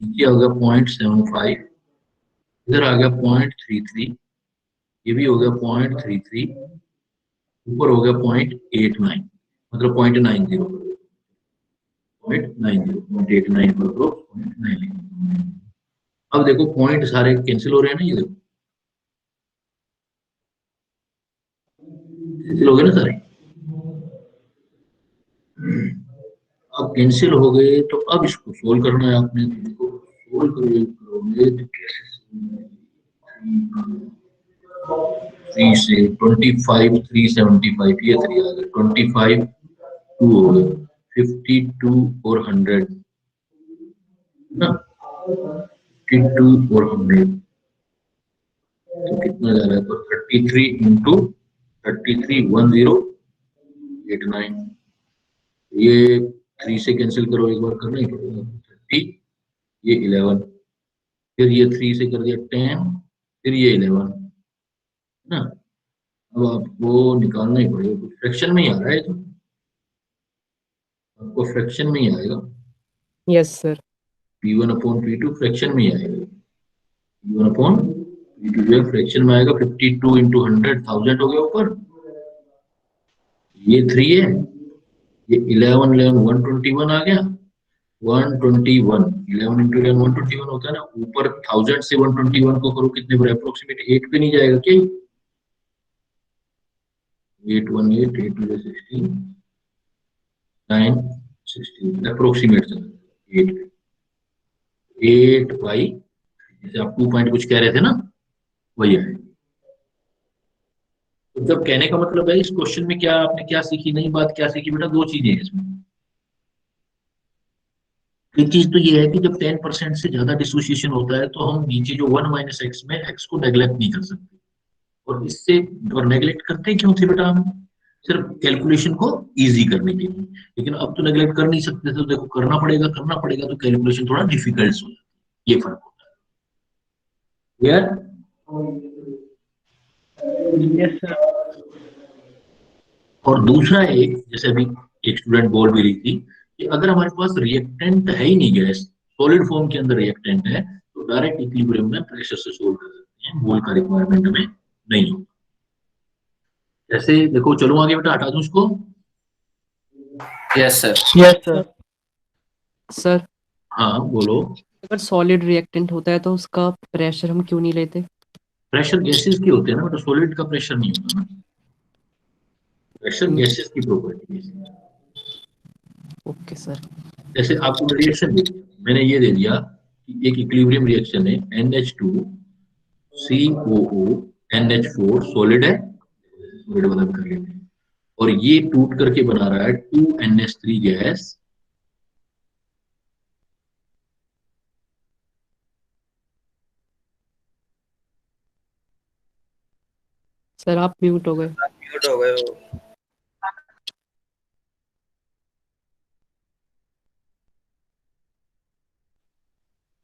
नीचे आ गया 0.75, इधर आ गया 0.33, ये भी हो गया 0.33, ऊपर हो गया 0.89, मतलब 0.90, 0.89 पर 0.90। अब देखो पॉइंट सारे कैंसिल हो रहे हैं ना, ये देखो कैंसिल हो गए ना सारे, अब कैंसिल हो गए, तो अब इसको सोल्व करना है आपने, तो देखो सोल्व करोगे तो कैसे, 3 से 25 375, ये 3 आ गया, 25 2 हो गया, 52 और 100 ना, 52 और 100, तो कितना जा रहा है, तो 33 इंटू 33 1089, ये 3 से कैंसिल करो, एक बार करना ही पड़ेगा, 30, ये 11, फिर ये 3 से कर दिया 10, फिर ये 11 ना। अब आपको निकालना ही पड़ेगा, कुछ फ्रैक्शन में ही आ रहा है, तो आपको फ्रैक्शन में ही आएगा, yes sir. P1 upon P2 fraction में ही आएगा, P1 अपॉन P2 जो है फ्रैक्शन में आएगा, 52 इंटू 100 1000 हो गया ऊपर, ये 3 है, ये 11 11 121 आ गया, 121, 11 इंटू 11 121 होता है ना, ऊपर 1000 से 121 को करो कितने पर, अप्रोक्सीमेट 8 पे नहीं जाएगा क्या, 818 8 2 16 9 16 अप्रोक्सीमेट 8 8 बाई, जैसे आप 2 पॉइंट कुछ कह रहे थे ना, वही है। तो जब कहने का मतलब है, इस क्वेश्चन में क्या आपने क्या सीखी, नई बात क्या सीखी बेटा, 2 चीजें हैं इसमें। एक चीज तो ये है कि जब 10% से ज्यादा डिसोसिएशन होता है, तो हम नीचे जो 1 माइनस एक्स में एक्स को नेग्लेक्ट नहीं कर सकते, और इससे, और नेग्लेक्ट करते क्यों थे बेटा हम, सिर्फ कैलकुलेशन को इजी करने के लिए, लेकिन अब तो नेग्लेक्ट कर नहीं सकते, तो देखो करना पड़ेगा, तो कैलकुलेशन थोड़ा डिफिकल्ट हो जाता है, ये फर्क होता है। Yes sir. और दूसरा एक, जैसे अभी एक स्टूडेंट बोल भी रही थी कि अगर हमारे पास रिएक्टेंट है ही नहीं गैस, सॉलिड फॉर्म के अंदर रिएक्टेंट है तो डायरेक्ट इक्विलिब्रियम में प्रेशर से सोल्व कर सकते हैं, मोल का रिक्वायरमेंट हमें नहीं होगा। जैसे देखो, चलो आगे बेटा, हटा दूं इसको। Yes sir. Yes sir. Sir हाँ बोलो। अगर सॉलिड रिएक्टेंट होता है तो उसका प्रेशर हम क्यों नहीं लेते? प्रेशर गैसेस के होते हैं ना बेटा, सॉलिड का प्रेशर नहीं होता ना। प्रेशर गैसेस की प्रॉपर्टी है। Okay sir. जैसे आपको रिएक्शन दे दिया, मैंने ये दे दिया कि एक इक्विलिब्रियम रिएक्शन है, NH2 COO NH4 सॉलिड है, सॉलिड बदल कर लेते हैं, और ये टूट करके बना रहा है 2NH3 गैस। सर आप म्यूट हो गए। म्यूट हो गए हो।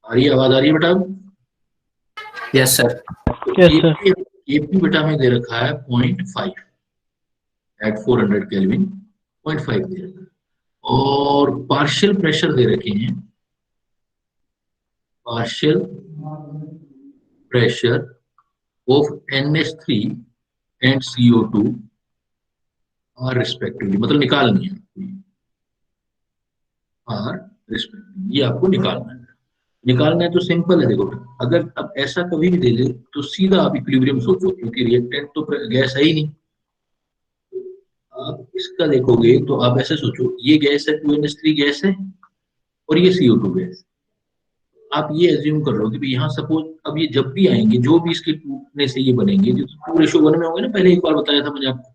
आ रही है आवाज, आ रही है बेटा? Yes sir. Yes sir. KP बेटा में दे रखा है 0.5 एट 400 केल्विन, 0.5 दे रखा है, और पार्शियल प्रेशर दे रखे हैं, partial pressure of NH3 and CO2 are respectively, मतलब निकालनी है, आर रिस्पेक्टिवली, ये आपको निकालना है। निकालना है तो सिंपल है, देखो अगर अब ऐसा कभी भी दे दे तो सीधा आप इक्विलिब्रियम सोचो, क्योंकि रिएक्टेंट तो गैस है ही नहीं। आप इसका देखोगे तो आप ऐसे सोचो, ये गैस है 2NH3 गैस है, और ये CO2 गैस। आप ये एज्यूम कर लो कि यहाँ सपोज अब ये जब भी आएंगे, जो भी इसके टूटने से ये बनेंगे, जो 2:1 में होंगे ना, पहले एक बार बताया था मैंने आपको।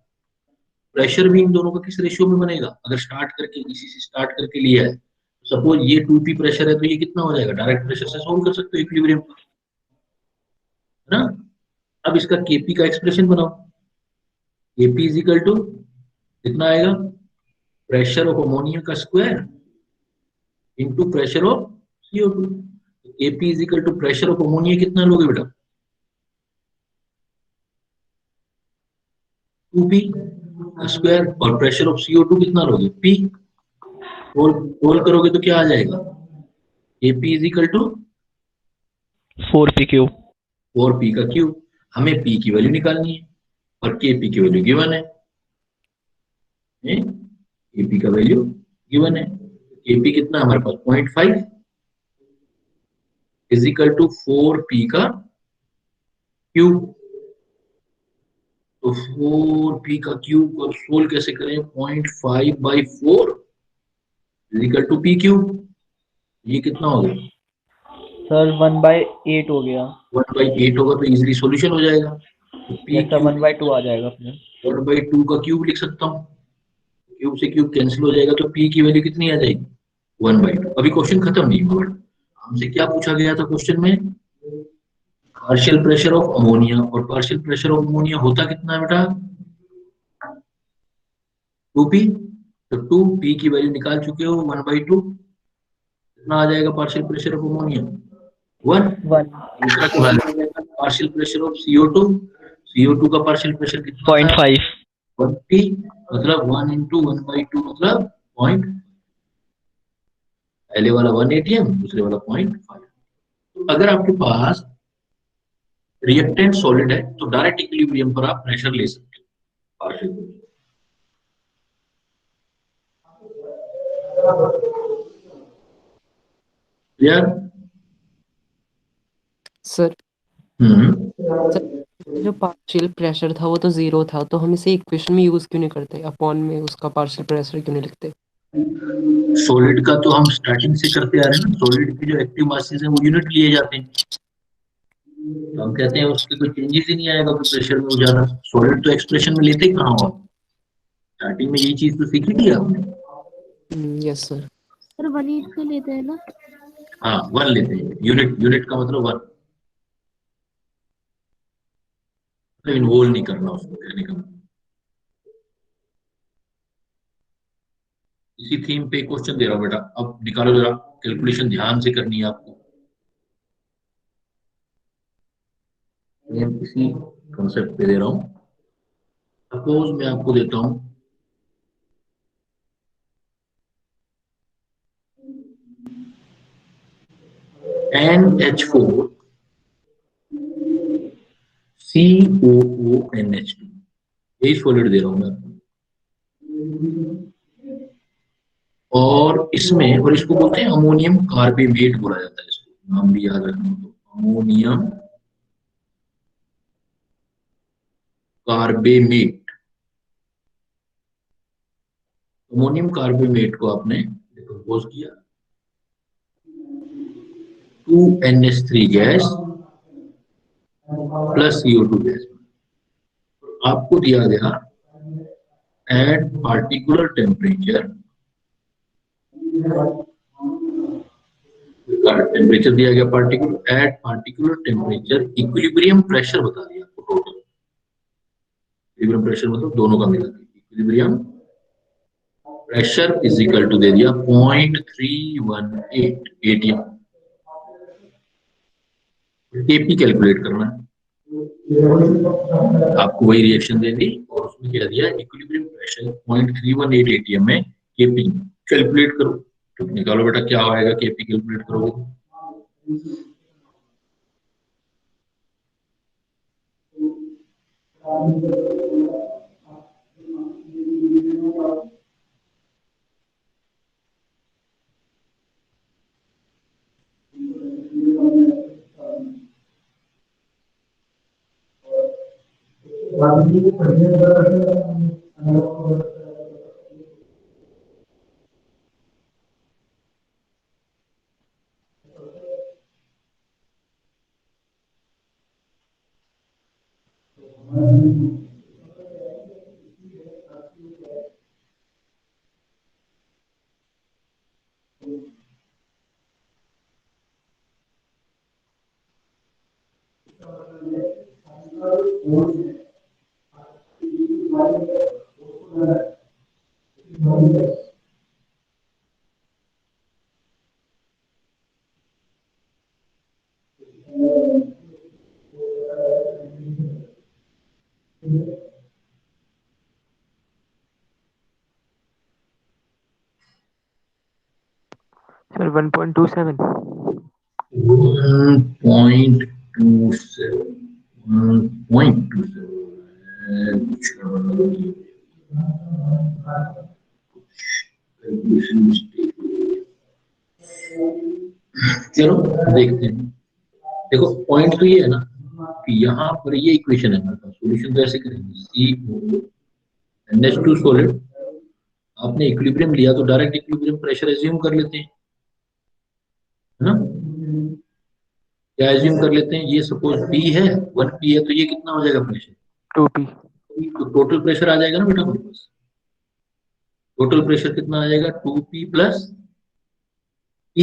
प्रेशर भी इन दोनों का किस रेशियो में बनेगा, अगर स्टार्ट करके इसी से स्टार्ट करके लिया है, सपोज ये 2P प्रेशर है तो ये कितना हो जाएगा, डायरेक्ट प्रेशर से सोल्व कर सकते हो इक्विलिब्रियम, है ना। अब इसका Kp का एक्सप्रेशन बनाओ, Kp इज इक्वल टू कितना आएगा, प्रेशर ऑफ अमोनिया का square into pressure of CO2। Kp is equal to pressure of ammonia कितना लोगे बेटा, 2P स्क्वायर, और प्रेशर ऑफ CO2 कितना लोगे, P। सोल्व करोगे तो क्या आ जाएगा, Kp is equal to 4p cube. 4P का क्यूब। हमें P की वैल्यू निकालनी है और Kp की वैल्यू गिवन है, Kp का वैल्यू गिवन है। Kp कितना हमारे पास 0.5 इज इक्वल टू 4P का क्यूब। तो 4P का क्यूब को सोल्व कैसे करें, 0.5/4 is equal to P cube. ये कितना हो गया, सर 1/8 हो गया। 1/8 होगा तो इजीली सॉल्यूशन हो जाएगा। तो P यस सर, क्यूब 1/2 आ जाएगा फिर। 1/2 का क्यूब लिख सकता हूँ, क्यूब से क्यूब कैंसिल हो जाएगा, तो P की वैल्यू कितनी आ जाएगी, 1/2। अभी क्वेश्चन खत्म नहीं हुआ, हमसे क्या पूछा गया था क्वेश्चन में, पार्शियल प्रेशर ऑफ अमोनिया, और पार्शियल प्रेशर ऑफ अमोनिया होता कितना है बेटा, 2P। तो 2P की वैल्यू निकाल चुके हो, 1/2 कितना आ जाएगा पार्शियल प्रेशर ऑफ अमोनिया, 1। 1। दूसरा question, partial pressure of CO2, CO2 का पार्शियल प्रेशर कितना था, 0.5। 1P, मतलब 1 इंटू 1/2 मतलब पॉइंट, पहले वाला 1 ATM, दूसरे वाला 0.5। तो अगर आपके पास रिएक्टेंट सॉलिड है तो डायरेक्ट इक्विलिब्रियम पर आप प्रेशर ले सकते हो, पार्शियल प्रेशर। क्लियर? सर हम्म। जो पार्शियल प्रेशर था वो तो जीरो था, तो हम इसे इक्वेशन में यूज क्यों नहीं करते, अपॉन में उसका पार्शियल प्रेशर क्यों नहीं लिखते? सॉलिड का तो हम स्टार्टिंग से करते आ रहे हैं ना, सॉलिड की जो एक्टिव मासेस हैं वो यूनिट लिए जाते हैं, तो हम कहते हैं उसके कोई चेंजेस ही नहीं आएगा तो प्रेशर में हो जाना। सॉलिड तो एक्सप्रेशन में लेते ही कहाँ हो आप, स्टार्टिंग में यही चीज तो सीखी थी आपने। Yes sir. सर 1/8 का लेते हैं ना। हाँ 1 लेते हैं, यूनिट, यूनिट का मतलब 1, मतलब इन्वॉल्व नहीं करना उसको, कहने का मतलब। इसी थीम पे क्वेश्चन दे रहा हूँ बेटा, अब निकालो जरा, कैलकुलेशन ध्यान से करनी है आपको, मैं इसी कंसेप्ट पे दे रहा हूँ। सपोज मैं आपको देता हूँ NH4 COONH2, यही सॉलिड दे रहा हूं मैं आपको। और इसमें, और इसको बोलते हैं अमोनियम कार्बेमेट बोला जाता है, इसको नाम भी याद रखना, तो अमोनियम कार्बेमेट। अमोनियम कार्बेमेट को आपने डिकम्पोज किया 2NH3 gas plus CO2 gas, आपको दिया गया एट पार्टिकुलर टेम्परेचर, टेम्परेचर दिया गया particular, eight particular temperature equilibrium pressure बता दिया आपको टोटल। इक्विलिब्रियम प्रेशर मतलब दोनों का मिला के, equilibrium pressure is equal to दे दिया 0.318 ATM। केपी कैलकुलेट करना है, आपको वही रिएक्शन देनी, और उसमें क्या दिया इक्विलिब्रियम प्रेशर 0.318 ATM में केपी कैलकुलेट करो। तो निकालो बेटा क्या आएगा केपी कैलकुलेट करोगे। सर 1.27 चलो देखते हैं। देखो पॉइंट तो ये है ना कि यहाँ पर ये इक्वेशन है, सॉल्यूशन तो ऐसे करेंगे NH2 सॉलिड, आपने इक्विलिब्रियम लिया तो डायरेक्ट इक्विलिब्रियम प्रेशर एज्यूम कर लेते हैं, है ना। क्या एज्यूम कर लेते हैं, ये सपोज P है, 1P है, तो ये कितना हो जाएगा प्रेशर 2P। तो टोटल प्रेशर आ जाएगा ना बेटा मेरे पास, टोटल प्रेशर कितना आ जाएगा 2P प्लस P।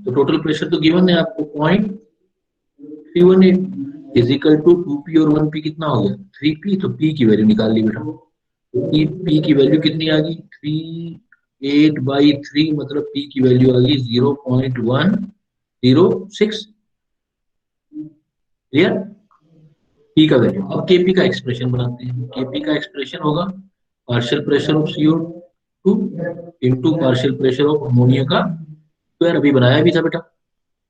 तो टोटल प्रेशर तो गिवन है आपको 0.318 इज इक्वल टू 2P और 1P कितना हो गया 3P। तो P की वैल्यू निकाल ली बेटा, P की वैल्यू कितनी आ गई 38/3, मतलब P की वैल्यू आ गई 0.106। क्लियर, P का वैल्यू। अब Kp का एक्सप्रेशन बनाते हैं। Kp का एक्सप्रेशन होगा partial pressure of CO2 into partial pressure of ammonia का स्क्वायर, अभी बनाया भी था बेटा।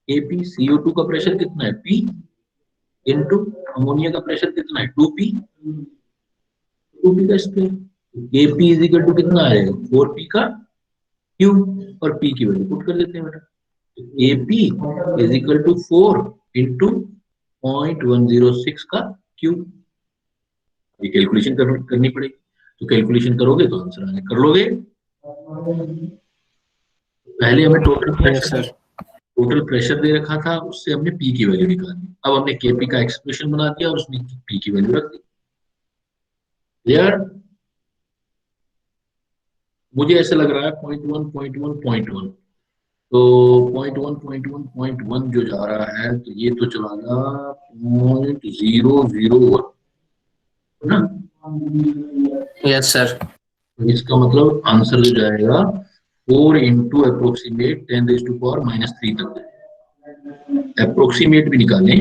Kp CO2 का प्रेशर कितना है P इनटू अमोनिया का प्रेशर कितना है 2P का square. Kp is equal to कितना आएगा 4P का क्यूब, और P की वैल्यू पुट कर देते हैं बेटा। Kp is equal to 4 into 0.106 का क्यूब। ये कैलकुलेशन करनी पड़ेगी, तो कैलकुलेशन करोगे तो आंसर आने कर लोगे। पहले हमें टोटल प्रेशर दे रखा था, उससे हमने P की वैल्यू निकाली। अब हमने Kp का एक्सप्रेशन बना दिया और उसमें P की वैल्यू रख दी। क्लियर, मुझे ऐसे लग रहा है 0.1 तो 0.1 जो जा रहा है, तो ये तो चला गया 0.001 ना। Yes sir. तो इसका मतलब आंसर जो जाएगा 4 इंटू अप्रोक्सीमेट 10⁻³ तक जाएगा। अप्रोक्सीमेट भी निकालें,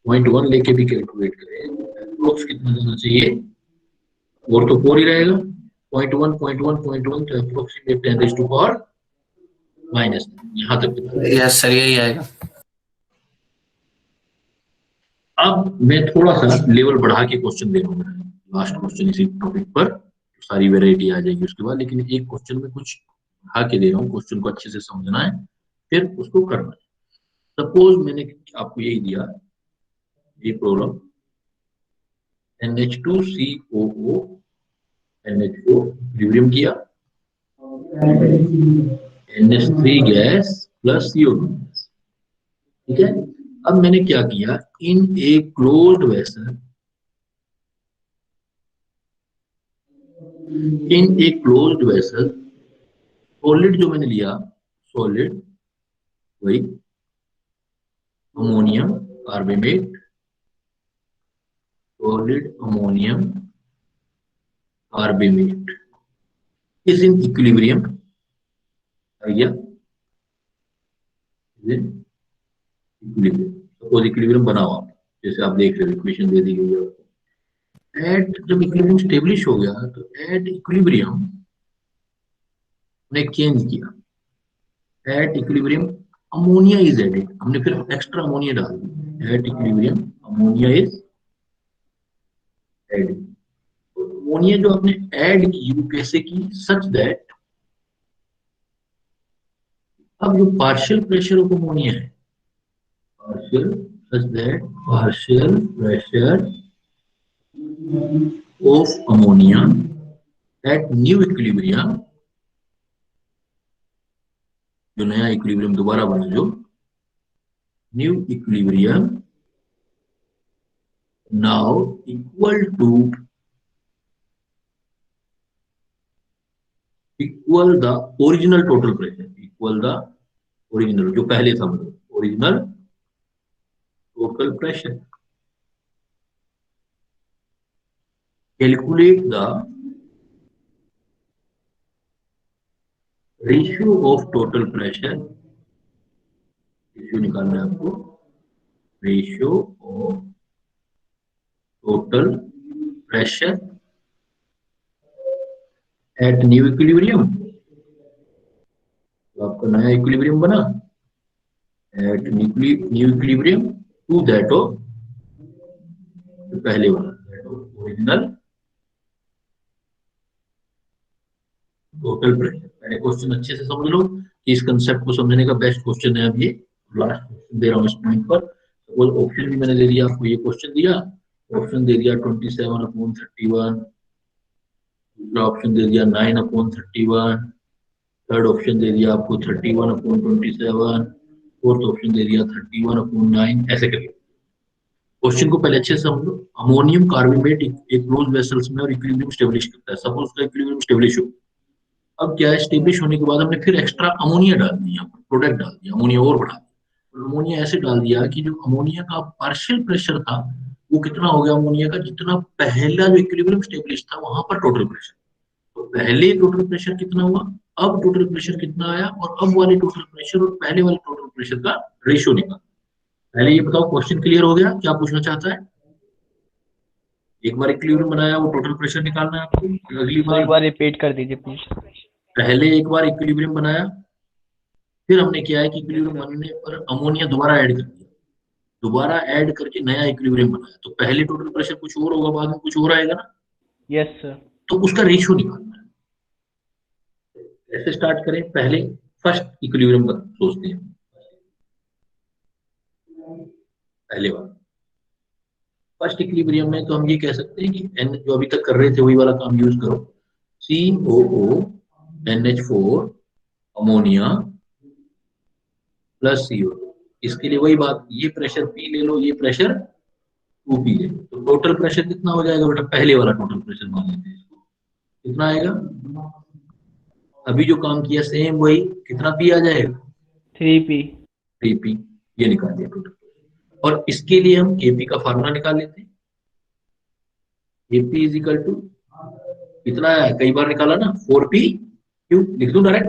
0.1 लेके भी कैलकुलेट करें, अप्रोक्स कितना जाना चाहिए, और तो 4 ही रहेगा। 0.1 तो अप्रोक्सीमेट 10⁻⁻, यहाँ तक। यस सर, यही आएगा। अब मैं थोड़ा सा लेवल बढ़ा के क्वेश्चन दे रहा हूँ, लास्ट क्वेश्चन इसी टॉपिक पर, सारी वेराइटी आ जाएगी उसके बाद, लेकिन एक क्वेश्चन में कुछ बढ़ा के दे रहा हूँ, क्वेश्चन को अच्छे से समझना है फिर उसको करना है। सपोज मैंने आपको यही दिया, ये प्रॉब्लम NH2COO NH4 इक्विलिब्रियम किया, NH3 गैस प्लस CO2, ठीक है। अब मैंने क्या किया, in a closed vessel, in a closed vessel, solid जो मैंने लिया, सॉलिड वही ammonium carbonate, solid ammonium carbonate is in equilibrium, आ गया इक्विलिब्रियम। सपोज इक्विलिब्रियम बनाओ आप, जैसे आप देख रहे हो इक्वेशन दे दी गई है आपको। एट जब इक्विलिब्रियम स्टेब्लिश हो गया तो एट इक्विलिब्रियम ने चेंज किया, at equilibrium ammonia is added, हमने फिर एक्स्ट्रा अमोनिया डाल दी, at equilibrium ammonia is added. Ammonia जो आपने ऐड की वो कैसे की, सच दैट अब जो पार्शियल प्रेशर ऑफ अमोनिया है, partial such that partial pressure of ammonia at new equilibrium, जो नया इक्विलिब्रियम दोबारा बना, जो new equilibrium now equal the original total pressure, equal the original जो पहले था, original total pressure. Calculate the ratio of total pressure, ratio निकालना है आपको, ratio of total pressure at new equilibrium, तो आपका नया इक्विलिब्रियम बना, at new equilibrium to that of पहले वाला, that of original total pressure. पहले क्वेश्चन अच्छे से समझ लो कि इस कंसेप्ट को समझने का बेस्ट क्वेश्चन है। अब ये लास्ट क्वेश्चन दे रहा हूँ इस पॉइंट पर। सपोज ऑप्शन भी मैंने दे दिया आपको, ये क्वेश्चन दिया, ऑप्शन दे दिया 27/31, दूसरा ऑप्शन दे दिया 9/31, थर्ड ऑप्शन दे दिया आपको 31/27, फोर्थ ऑप्शन दे दिया 31/9, ऐसे करके क्वेश्चन को पहले अच्छे से समझो। अमोनियम कार्बोनेट एक क्लोज वेसल्स में और इक्विलिब्रियम स्टेब्लिश करता है, सपोज उसका इक्विलिब्रियम स्टेब्लिश हो। अब क्या है, स्टेब्लिश होने के बाद हमने फिर एक्स्ट्रा अमोनिया डाल दिया, प्रोडक्ट डाल दिया, अमोनिया और बढ़ा दिया। अमोनिया ऐसे डाल दिया कि जो अमोनिया का पार्शियल प्रेशर था वो कितना हो गया अमोनिया का, जितना पहला जो इक्विलिब्रियम स्टेब्लिश था वहां पर टोटल प्रेशर, तो पहले टोटल प्रेशर कितना हुआ, अब टोटल प्रेशर कितना आया, और अब वाले टोटल प्रेशर और पहले वाले टोटल प्रेशर का रेशियो निकाल। पहले ये बताओ क्वेश्चन क्लियर हो गया, क्या पूछना चाहता है? एक बार इक्विलिब्रियम बनाया, वो टोटल प्रेशर निकालना है आपको। अगली बार एक बार रिपीट कर दीजिए प्लीज। पहले एक बार इक्विलिब्रियम बनाया, फिर हमने क्या है कि इक्विलिब्रियम बनने पर अमोनिया दोबारा ऐड कर दिया, दोबारा ऐड करके नया इक्विलिब्रियम बनाया, तो पहले टोटल प्रेशर कुछ और होगा, बाद में कुछ और आएगा ना। Yes sir. तो उसका रेशियो निकालना है। कैसे स्टार्ट करें, पहले फर्स्ट इक्विलिब्रियम का सोचते हैं, पहले बार फर्स्ट इक्विलिब्रियम में तो हम ये कह सकते हैं कि N जो अभी तक कर रहे थे वही वाला काम यूज करो, COO NH4 ammonia plus CO, इसके लिए वही बात, ये प्रेशर P ले लो, ये प्रेशर 2P ले लो, तो टोटल प्रेशर कितना हो जाएगा बेटा, पहले वाला टोटल प्रेशर मान लेते हैं इसको, कितना आएगा, अभी जो काम किया सेम वही, कितना P आ जाएगा, 3P, ये निकाल दिया टोटल। और इसके लिए हम Kp का फार्मूला निकाल लेते हैं, Kp इज इक्वल टू कितना है, कई बार निकाला ना, 4P क्यों, लिख दो direct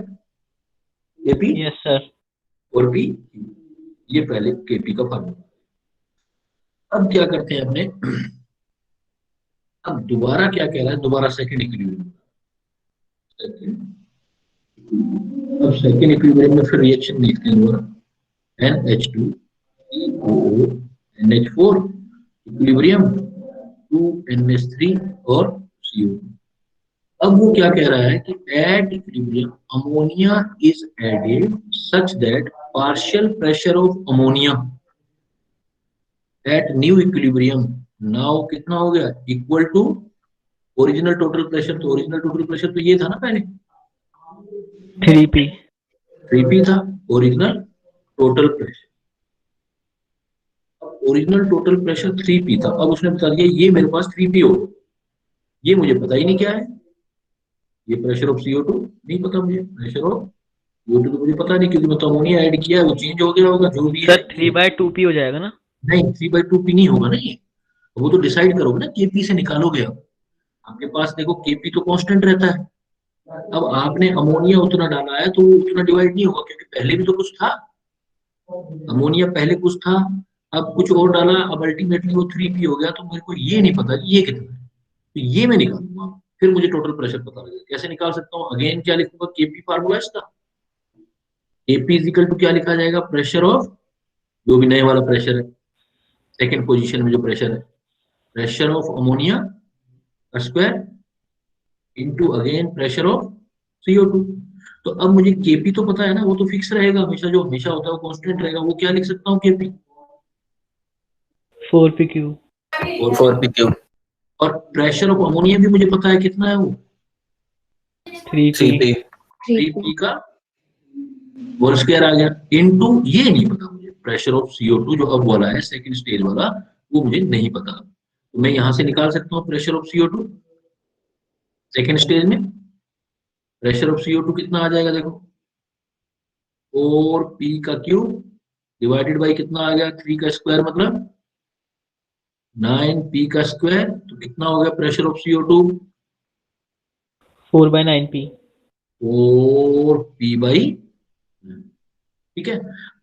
Kp, yes sir, 4P, ये पहले Kp का फार्मूला। अब क्या करते हैं अपने, अब दोबारा क्या कह रहा है, दोबारा सेकंड इक्विलिब्रियम, अब सेकंड इक्विलिब्रियम में फिर रिएक्शन देखते हैं दोबारा, NH2COO NH4 इक्विलिब्रियम 2NH3 और CO2। अब वो क्या कह रहा है कि at equilibrium ammonia is added such that partial pressure of ammonia at new equilibrium now कितना हो गया, equal to original total pressure. तो ओरिजिनल टोटल प्रेशर तो ये था ना पहले, 3p। 3p था ओरिजिनल टोटल प्रेशर। अब ओरिजिनल टोटल प्रेशर 3p था, अब उसने बता दिया ये मेरे पास 3p हो, ये मुझे पता ही नहीं क्या है, ये प्रेशर ऑफ CO2 नहीं पता मुझे, प्रेशर ऑफ CO2 तो मुझे पता नहीं, क्योंकि मैं तो अमोनिया ऐड किया है, वो चेंज हो गया होगा जो भी है। सर 3/2p हो जाएगा ना? नहीं 3/2p नहीं होगा ना ये, वो तो डिसाइड करोगे ना, केपी से निकालोगे। अब आपके पास देखो केपी तो कांस्टेंट रहता है, अब आपने अमोनिया उतना डाला है तो उतना डिवाइड नहीं होगा, क्योंकि पहले भी तो कुछ था, अमोनिया पहले कुछ था, अब कुछ और डाला, अब अल्टीमेटली वो 3p हो गया। तो मेरे को ये नहीं पता कि ये कितना है, तो ये मैं निकालूंगा, फिर मुझे टोटल प्रेशर पता लगेगा। कैसे निकाल सकता हूँ, अगेन क्या लिखूंगा, केपी फार्मूला इसका, केपी इजिकल टू क्या लिखा जाएगा, प्रेशर ऑफ, जो भी नए वाला प्रेशर है, सेकेंड पोजीशन में जो प्रेशर है, pressure of ammonia square into again pressure of CO2। तो अब मुझे केपी तो पता है ना, वो तो फिक्स रहेगा हमेशा, जो हमेशा होता है वो कांस्टेंट रहेगा। वो क्या लिख सकता हूँ, केपी 4pq। और 4pq। और प्रेशर ऑफ अमोनिया भी मुझे पता है कितना है, वो 3p। 3p का होल स्क्वायर आ गया, इनटू ये नहीं पता मुझे प्रेशर ऑफ CO2 जो अब वाला है सेकंड स्टेज वाला, वो मुझे नहीं पता। तो मैं यहां से निकाल सकता हूँ pressure of CO2 second stage में, प्रेशर ऑफ CO2 कितना आ जाएगा देखो, 4p का क्यूब डिवाइडेड बाई कितना आ गया, 3 का स्क्वायर मतलब 9p का स्क्वायर। तो कितना हो गया pressure of CO2, 4/9p। 4p by, ठीक है।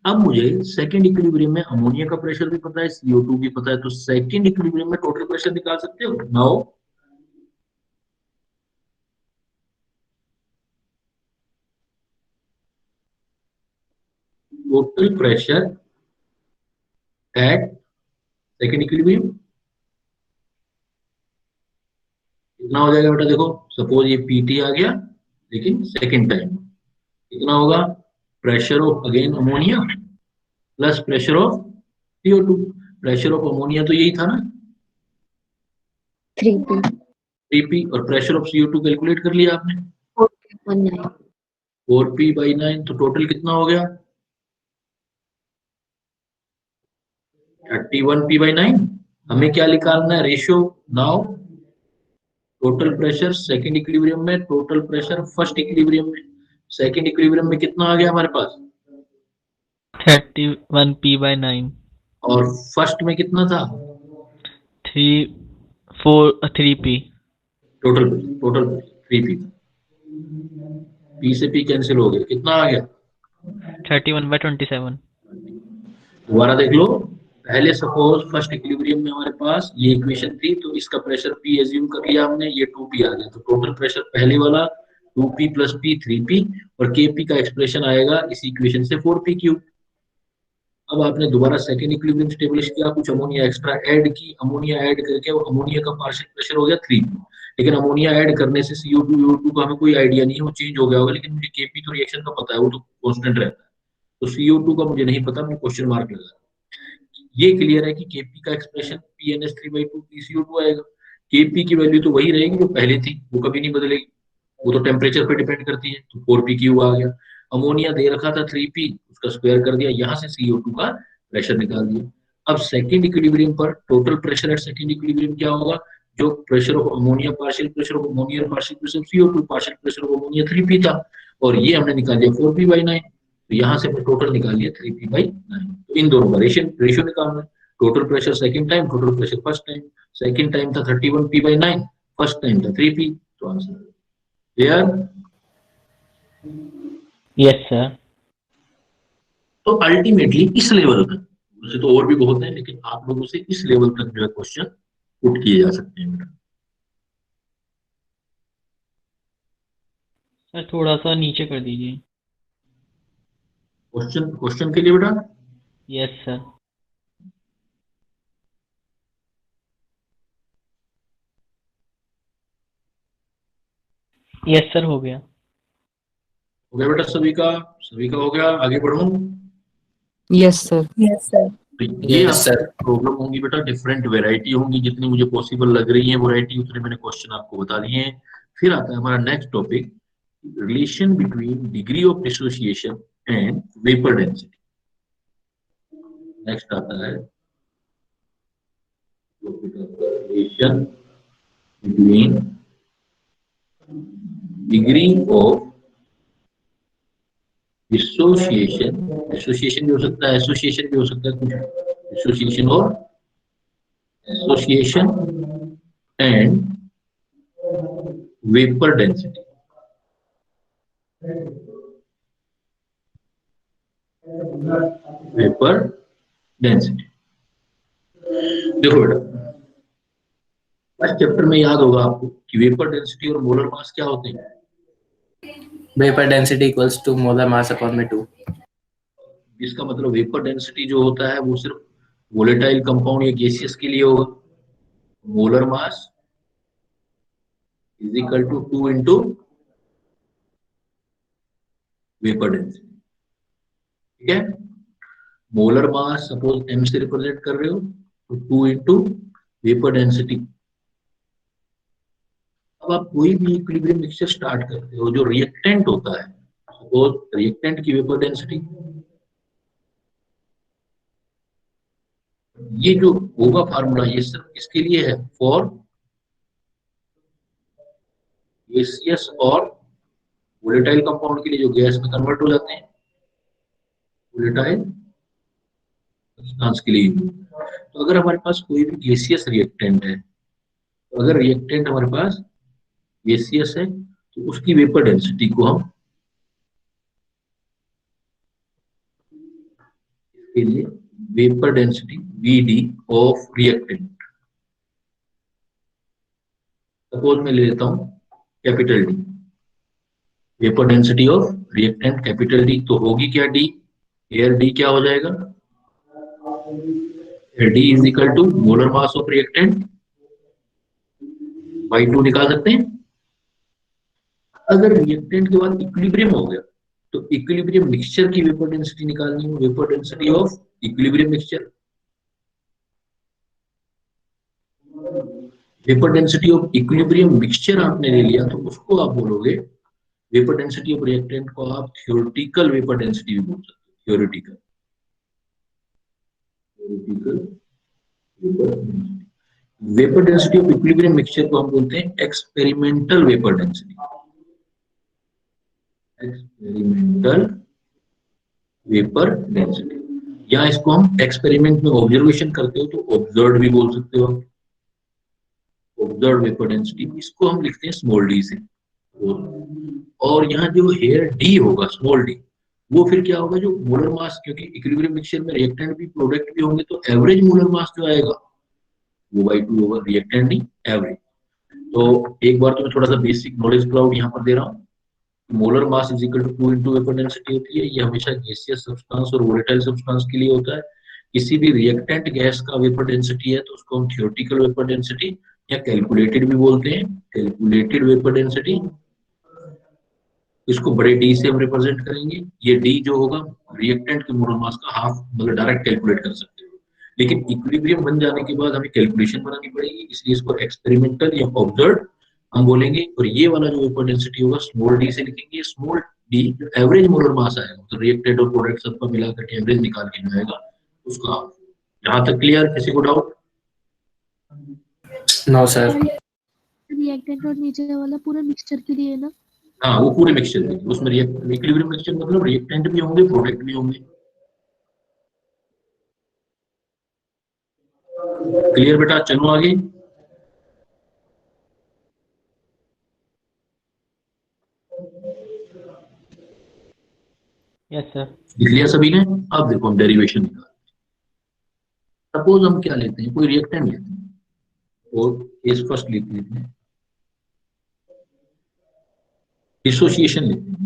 अब मुझे सेकंड इक्विलिब्रियम में अमोनिया का प्रेशर भी पता है, CO2 भी पता है, तो सेकंड इक्विलिब्रियम में टोटल प्रेशर निकाल सकते हो। Now total pressure eight second equilibrium कितना हो जाएगा बेटा, देखो सपोज ये PT आ गया, लेकिन सेकंड टाइम कितना होगा, pressure of again ammonia plus pressure of CO2। Pressure of ammonia तो यही था ना 3p 3p, और प्रेशर ऑफ CO2 कैलकुलेट कर लिया आपने 4.19। 4p/9, तो टोटल कितना हो गया 31p/9। हमें क्या निकालना है, ratio. Now total pressure second equilibrium में, टोटल प्रेशर फर्स्ट इक्विलिब्रियम में। सेकंड इक्विलिब्रियम में कितना आ गया हमारे पास, 31p/9। और फर्स्ट में कितना था, 3p। Total total 3p, p से p कैंसिल हो गया, कितना आ गया 31/27। दोबारा देख लो, पहले सपोज फर्स्ट इक्विलिब्रियम में हमारे पास ये इक्वेशन थी, तो इसका प्रेशर P एज्यूम कर लिया हमने, ये 2p आ गया, तो टोटल प्रेशर पहले वाला 2p + p 3p, और kp का एक्सप्रेशन आएगा इस इक्वेशन से 4p3। अब आपने दोबारा सेकंड इक्विलिब्रियम स्टेब्लिश किया, कुछ अमोनिया एक्स्ट्रा ऐड की, अमोनिया ऐड करके वो अमोनिया का पार्शियल प्रेशर हो गया 3, लेकिन अमोनिया ऐड करने से CO2 CO2 का हमें कोई आइडिया नहीं है, वो चेंज हो गया होगा, लेकिन मुझे केपी तो रिएक्शन का पता है, वो तो कांस्टेंट रहता है। तो CO2 का मुझे नहीं पता, मैं क्वेश्चन मार्क लगा। ये क्लियर है कि केपी का एक्सप्रेशन PnH3/2 PCO2 आएगा। केपी की वैल्यू तो वही रहेगी जो पहले थी, वो कभी नहीं बदलेगी, वो तो टेम्परेचर पे डिपेंड करती है। तो 4pq आ गया, अमोनिया दे रखा था 3p, उसका स्क्वायर कर दिया, यहाँ से CO2 का प्रेशर निकाल दिया। अब सेकंड इक्विलिब्रियम पर total pressure eight second equilibrium क्या होगा, जो pressure of ammonia partial pressure of ammonia partial pressure of CO2 partial pressure of ammonia 3p था, और ये हमने निकाल दिया 4p/9। तो यहाँ से टोटल निकाल लिया 3p/9। तो इन दोनों का रेशियो निकालना है, total pressure second time, total pressure first time. Second time था 31p/9, फर्स्ट टाइम था 3p। तो आंसर क्लियर। Yes sir. तो अल्टीमेटली इस लेवल तक, वैसे तो और भी बहुत है, लेकिन आप लोगों से इस लेवल तक जो है क्वेश्चन पुट किए जा सकते हैं बेटा। सर थोड़ा सा नीचे कर दीजिए। क्वेश्चन के लिए बेटा, यस सर। यस सर, हो गया। हो गया बेटा सभी का हो गया। आगे बढ़ूं? Yes sir. तो ये यस आपकी सर। प्रॉब्लम होंगी बेटा, डिफरेंट वैरायटी होंगी, जितनी मुझे पॉसिबल लग रही है वैरायटी उतने मैंने क्वेश्चन आपको बता दिए हैं। फिर आता है हमारा next topic, relation between degree of dissociation and vapour density. Next आता है relation between degree of dissociation भी हो सकता है, एसोसिएशन भी हो सकता है, कुछ डिसोसिएशन और association and vapour density. Vapour density देखो बेटा, फर्स्ट चैप्टर में याद होगा आपको कि वेपर डेंसिटी और मोलर मास क्या होते हैं। Vapour density equals to molar mass upon में 2। इसका मतलब वेपर डेंसिटी जो होता है वो सिर्फ वोलेटाइल कंपाउंड या गैसियस के लिए होगा। Molar mass is equal to 2 into vapour density. ठीक है, मोलर मास सपोज m से रिप्रेजेंट कर रहे हो तो 2 इंटू वेपर डेंसिटी। अब आप कोई भी इक्विलिब्रियम मिक्सचर स्टार्ट करते हो, जो रिएक्टेंट होता है, सपोज रिएक्टेंट की वेपर डेंसिटी, ये जो होगा फार्मूला ये सिर्फ किसके लिए है, फॉर गैसियस और वोलेटाइल कंपाउंड के लिए जो गैस में कन्वर्ट हो जाते हैं, वोलेटाइल सब्सटेंस के लिए। तो अगर हमारे पास कोई भी गैसियस रिएक्टेंट है, तो अगर रिएक्टेंट हमारे पास गैसियस है तो उसकी वेपर डेंसिटी को हम इसके लिए vapour density Vd of reactant, suppose मैं ले लेता हूं capital D, vapour density of reactant capital D, तो होगी क्या डी, एयर डी क्या हो जाएगा, D is equal to molar mass of reactant by 2 निकाल सकते हैं। अगर रिएक्टेंट के बाद इक्विलिब्रियम हो गया तो इक्विलिब्रियम मिक्सचर की वेपर डेंसिटी निकालनी हो, vapour density of equilibrium mixture. Vapour density of equilibrium mixture आपने ले लिया तो उसको आप बोलोगे, वेपर डेंसिटी ऑफ रिएक्टेंट को आप थ्योरेटिकल वेपर डेंसिटी भी बोल सकते हो, theoretical vapour density of equilibrium mixture को हम बोलते हैं experimental vapour density, experimental vapour density, या इसको हम एक्सपेरिमेंट में ऑब्जर्वेशन करते हो तो ऑब्जर्व भी बोल सकते हो, ऑब्जर्व वेपर डेंसिटी, इसको हम लिखते हैं स्मॉल डी से। और यहाँ जो हेयर डी होगा स्मॉल डी, वो फिर क्या होगा, जो मोलर मास, क्योंकि इक्विलिब्रियम मिक्सचर में रिएक्टेंट भी प्रोडक्ट भी होंगे तो एवरेज मोलर मास जो आएगा वो बाई 2 होगा, रिएक्टेंट डी एवरेज। तो एक बार तो मैं थोड़ा सा बेसिक नॉलेज क्लाउड यहाँ पर दे रहा हूँ। Molar mass is equal to 2 into vapour density होती है, ये हमेशा गैसियस सब्सटेंस और वोलेटाइल सब्सटेंस के लिए होता है। किसी भी रिएक्टेंट गैस का वेपर डेंसिटी है तो उसको हम थ्योरेटिकल वेपर डेंसिटी या कैलकुलेटेड भी बोलते हैं, कैलकुलेटेड वेपर डेंसिटी, इसको बड़े डी से हम रिप्रेजेंट करेंगे। ये डी जो होगा रिएक्टेंट के मोलर मास का हाफ, मतलब डायरेक्ट कैलकुलेट कर सकते हो, लेकिन इक्विलिब्रियम बन जाने के बाद हमें कैलकुलेशन बनानी पड़ेगी, इसलिए इसको एक्सपेरिमेंटल या ऑब्जर्व हम बोलेंगे। और ये वाला जो वेपर डेंसिटी होगा स्मॉल डी से लिखेंगे, स्मॉल डी जो एवरेज मोलर मास आएगा, तो रिएक्टेंट और प्रोडक्ट सबका मिला करके एवरेज निकाल के जो आएगा उसका। यहाँ तक क्लियर, किसी को डाउट? No sir. रिएक्टेंट और नीचे वाला पूरा मिक्सचर के लिए है ना? हाँ, वो पूरे मिक्सचर में, उसमें इक्विलिब्रियम मिक्सचर मतलब रिएक्टेंट भी होंगे प्रोडक्ट भी होंगे। क्लियर बेटा, चलो आगे। Yes sir. लिख लिया सभी ने? अब देखो हम डेरिवेशन निकाल, सपोज हम क्या लेते हैं, कोई रिएक्टेंट लेते हैं और केस फर्स्ट लिख लेते हैं, डिसोसिएशन लेते हैं,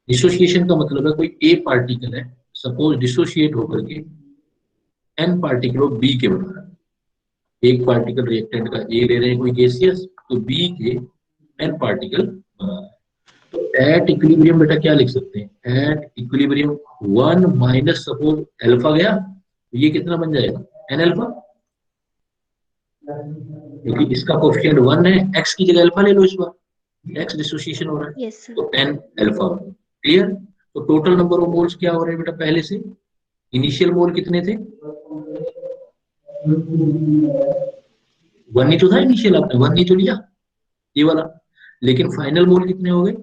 डिसोसिएशन का मतलब है कोई ए पार्टिकल है, सपोज डिसोसिएट होकर के n पार्टिकल ऑफ बी के बना रहा है। एक पार्टिकल रिएक्टेंट का ए ले रहे हैं कोई गैसियस, तो बी के n पार्टिकल बना रहा है। तो एट इक्विलिब्रियम बेटा क्या लिख सकते हैं, at equilibrium 1 minus suppose alpha गया, तो ये कितना बन जाएगा n अल्फा, क्योंकि इसका कोफिशिएंट 1 है, x की जगह अल्फा ले लो, इस बार x डिसोसिएशन हो रहा है, यस सर। तो n अल्फा। क्लियर। तो टोटल नंबर ऑफ मोल्स क्या हो रहे हैं बेटा, पहले से इनिशियल मोल कितने थे, 1 ही तो था इनिशियल, आपने 1 ही तो लिया ये वाला, लेकिन फाइनल मोल कितने हो गए,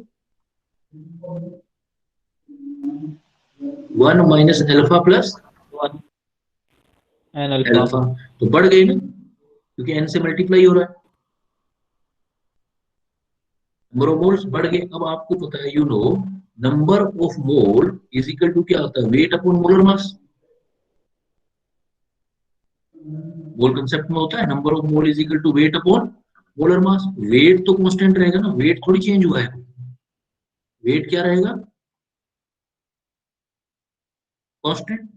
1 minus alpha plus N alpha. Alpha, तो बढ़ गए ना, क्योंकि n से मल्टीप्लाई हो रहा है, नंबर ऑफ मोल्स बढ़ गए। अब आपको पता है, you know number of mole is equal to क्या होता है, weight upon molar mass. Mole concept में होता है number of mole is equal to weight upon molar mass. Weight तो कांस्टेंट रहेगा ना, वेट थोड़ी चेंज हुआ है, वेट क्या रहेगा, कांस्टेंट।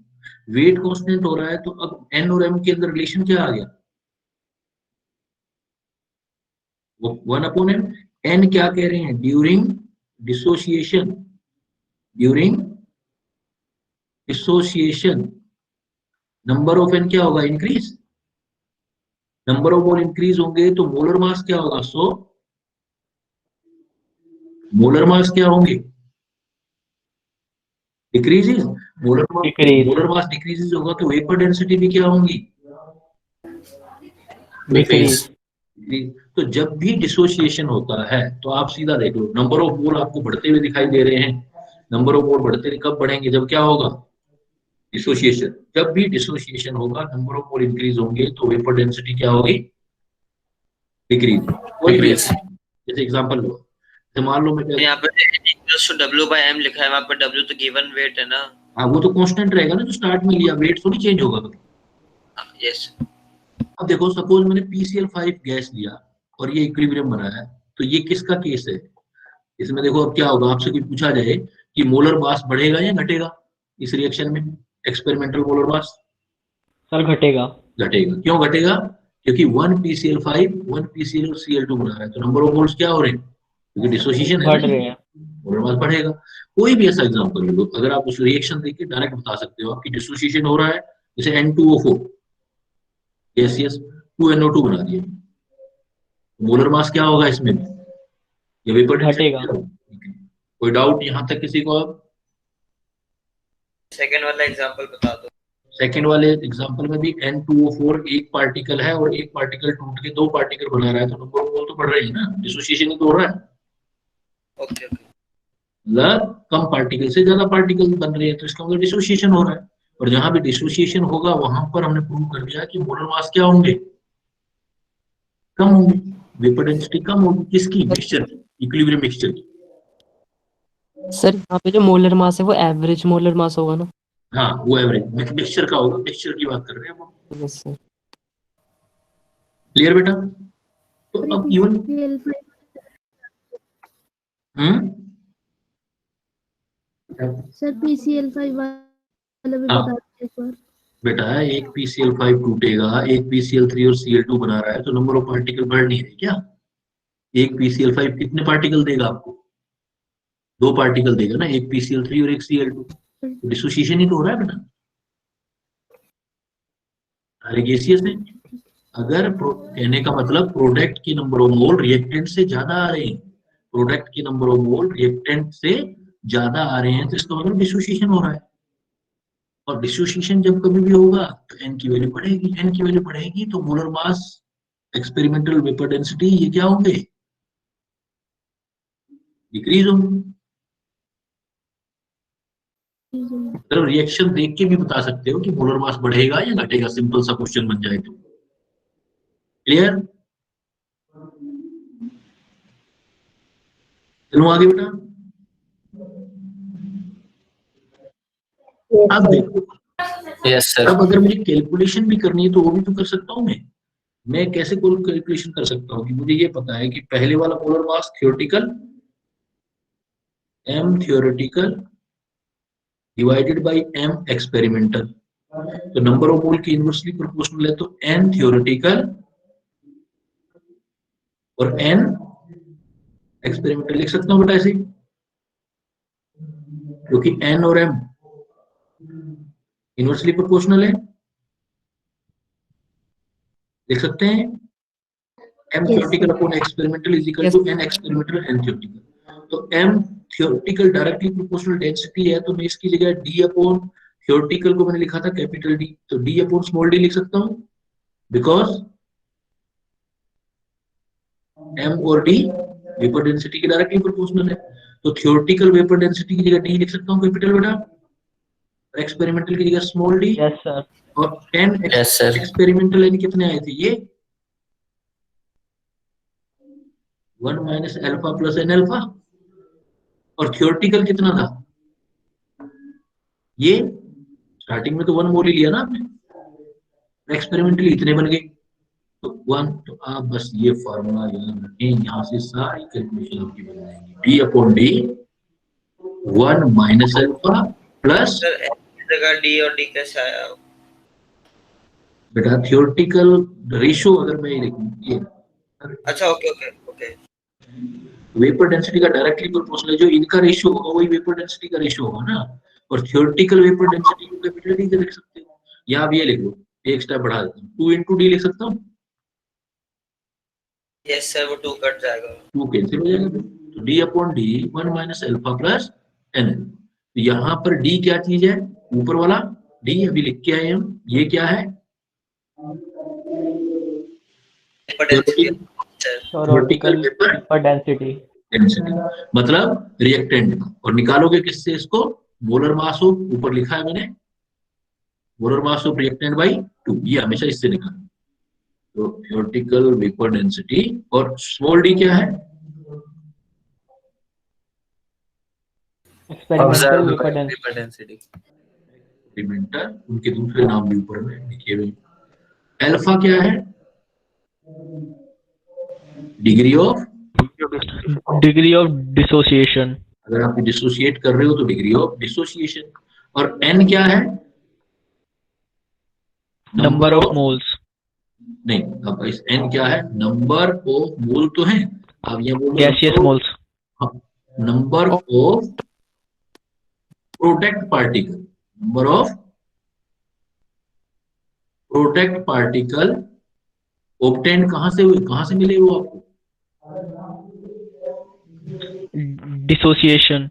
वेट कांस्टेंट हो रहा है, तो अब n और m के अंदर रिलेशन क्या आ गया, वो 1 अपॉन m। n क्या कह रहे हैं, during dissociation, during dissociation number of n क्या होगा, increase. Number of mole increase होंगे तो मोलर मास क्या होगा, सो मोलर मास क्या होंगे, डिक्रीजेस। मोलर मास डिक्रीजेस होगा तो वेपर डेंसिटी भी क्या होंगी, डिक्रीज। तो जब भी डिसोसिएशन होता है तो आप सीधा देख लो, नंबर ऑफ मोल आपको बढ़ते हुए दिखाई दे रहे हैं, नंबर ऑफ मोल बढ़ते कब बढ़ेंगे, जब क्या होगा, डिसोसिएशन। जब भी डिसोसिएशन होगा नंबर ऑफ मोल इंक्रीज होंगे तो वेपर डेंसिटी क्या होगी, डिक्रीज। कोई भी जैसे एग्जांपल लो, तो मान लो मैं यहाँ पे W/m लिखा है, वहाँ पर W तो गिवन वेट है ना। हाँ, वो तो कांस्टेंट रहेगा ना, जो स्टार्ट में लिया, वेट थोड़ी चेंज होगा कभी। यस। अब देखो, सपोज मैंने PCl5 गैस लिया और ये इक्विलिब्रियम बनाया, तो ये किसका केस है, इसमें देखो अब क्या होगा, आपसे कोई पूछा जाए कि मोलर मास बढ़ेगा या घटेगा इस रिएक्शन में, एक्सपेरिमेंटल मोलर मास सर घटेगा। घटेगा। क्यों घटेगा, क्योंकि 1 PCl5 1 PCl और Cl2 बना रहा है, तो नंबर ऑफ मोल्स क्या हो रहे हैं, क्योंकि डिसोसिएशन है, बढ़ रहे हैं। मोलर मास बढ़ेगा। कोई भी ऐसा एग्जांपल ले लो, अगर आप उस रिएक्शन देख के डायरेक्ट बता सकते हो आपकी डिसोसिएशन हो रहा है, जैसे N2O4 गैसियस 2NO2 बना दिया, मोलर मास क्या होगा इसमें, ये वेपर घटेगा। कोई डाउट यहाँ तक किसी को, अब सेकंड वाला एग्जांपल बता दो। सेकंड वाले एग्जांपल में भी N2O4 एक पार्टिकल है और एक पार्टिकल टूट के 2 पार्टिकल बना रहा है, तो नंबर ऑफ मोल तो बढ़ रही है ना, डिसोसिएशन ही तो हो रहा है। Okay okay. मतलब कम पार्टिकल से ज्यादा पार्टिकल बन रहे हैं, तो इसका मतलब डिसोसिएशन हो रहा है। और जहां भी डिसोसिएशन होगा वहां पर हमने प्रूव कर दिया कि मोलर मास क्या होंगे, कम होंगे, वेपर डेंसिटी कम होगी, किसकी, मिक्सचर की, इक्विलिब्रियम मिक्सचर की। सर यहाँ पे जो मोलर मास है वो एवरेज मोलर मास होगा ना। हाँ, वो एवरेज मिक्सचर का होगा, मिक्सचर की बात कर रहे हैं हम। Yes sir. क्लियर बेटा। तो अब इवन सर PCl5 वाला भी हाँ। बता दीजिए एक बार। बेटा एक PCl5 टूटेगा, एक PCl3 और Cl2 बना रहा है, तो नंबर ऑफ पार्टिकल बढ़ नहीं रहे क्या, एक PCl5 कितने पार्टिकल देगा आपको, 2 पार्टिकल देगा ना, एक PCl3 और एक Cl2, तो डिसोसिएशन ही तो हो रहा है बेटा, सारे गैसियस है। अगर कहने का मतलब प्रोडक्ट की नंबर ऑफ मोल रिएक्टेंट से ज्यादा आ रहे हैं, प्रोडक्ट की नंबर ऑफ मोल रिएक्टेंट से ज्यादा आ रहे हैं, तो इसका मतलब डिसोसिएशन हो रहा है। और डिसोसिएशन जब कभी भी होगा तो n की वैल्यू बढ़ेगी, n की वैल्यू बढ़ेगी तो molar mass, experimental vapour density, ये क्या होंगे, डिक्रीज होंगे। तो रिएक्शन देख के भी बता सकते हो कि मोलर मास बढ़ेगा या घटेगा, सिंपल सा क्वेश्चन बन जाए तो। क्लियर। चलो आगे बेटा। अब देखो, यस सर। अब अगर मुझे कैलकुलेशन भी करनी है तो वो भी तो कर सकता हूँ मैं कैसे कैलकुलेशन कर सकता हूँ कि मुझे ये पता है कि पहले वाला molar mass theoretical, m theoretical divided by m experimental, तो नंबर ऑफ मोल की इनवर्सली प्रोपोर्शनल है, तो n थियोरेटिकल और n एक्सपेरिमेंटल लिख सकता हूं बेटा ऐसे, क्योंकि n और m इनवर्सली प्रोपोर्शनल है, लिख सकते हैं m theoretical upon experimental is equal to n experimental n theoretical. तो m theoretical directly proportional density है, तो मैं इसकी जगह d अपॉन थियोरेटिकल को मैंने लिखा था कैपिटल D, तो d अपॉन स्मॉल d लिख सकता हूं, बिकॉज m और d वेपर डेंसिटी के डायरेक्टली प्रोपोर्शनल है। तो थियोरेटिकल वेपर डेंसिटी की जगह d लिख सकता हूं कैपिटल बेटा, और एक्सपेरिमेंटल की जगह स्मॉल d, यस सर। और 10 Yes, sir. एक्सपेरिमेंटल यानी कितने आए थे ये 1 minus alpha plus N alpha, और थियोरेटिकल कितना था ये, स्टार्टिंग में तो 1 मोल ही लिया ना आपने, एक्सपेरिमेंटली इतने बन गए तो 1। तो आप बस ये फार्मूला याद रखें, यहाँ से सारी कैलकुलेशन आपकी बन जाएगी, D upon D 1 minus alpha plus, sir n की जगह d और d कैसे आया? बेटा थियोरेटिकल रेशियो अगर मैं ये लिखूं ये अच्छा okay okay okay. Vapour density का डायरेक्टली प्रोपोर्शनल जो इनका रेशियो होगा वही वेपर डेंसिटी का रेशियो होगा ना, और थियोरेटिकल वेपर डेंसिटी को कैपिटल डी से लिख सकते हो, या आप ये लिख लो, एक स्टेप बढ़ा देता हूँ 2 इंटू डी लिख सकता हूँ, यस सर वो 2 कट जाएगा। 2 कैंसिल हो जाएगा, तो D upon D 1 minus alpha plus n. तो यहाँ पर डी क्या चीज है, ऊपर वाला डी अभी लिख के आए हम, ये क्या है थियोरेटिकल वेपर डेंसिटी, डेंसिटी, मतलब रिएक्टेंट का, और निकालोगे किससे इसको, मोलर मास ऑफ, ऊपर लिखा है मैंने molar mass of reactant by 2, ये हमेशा इससे निकालो। तो थियोरेटिकल वेपर डेंसिटी, और स्मॉल डी क्या है, experimental Observed vapour vapor density. Experimental, उनके दूसरे नाम भी ऊपर में लिखे हुए। अल्फा क्या है, डिग्री ऑफ डिसोसिएशन, अगर आप डिसोसिएट कर रहे हो तो डिग्री ऑफ डिसोसिएशन, और एन क्या है, नंबर ऑफ मोल्स, नहीं, अब इस एन क्या है, नंबर ऑफ मोल तो है, आप ये बोलो gaseous moles, number of product particle, number of product particle obtain कहां से हुए, कहां से मिले वो आपको, dissociation,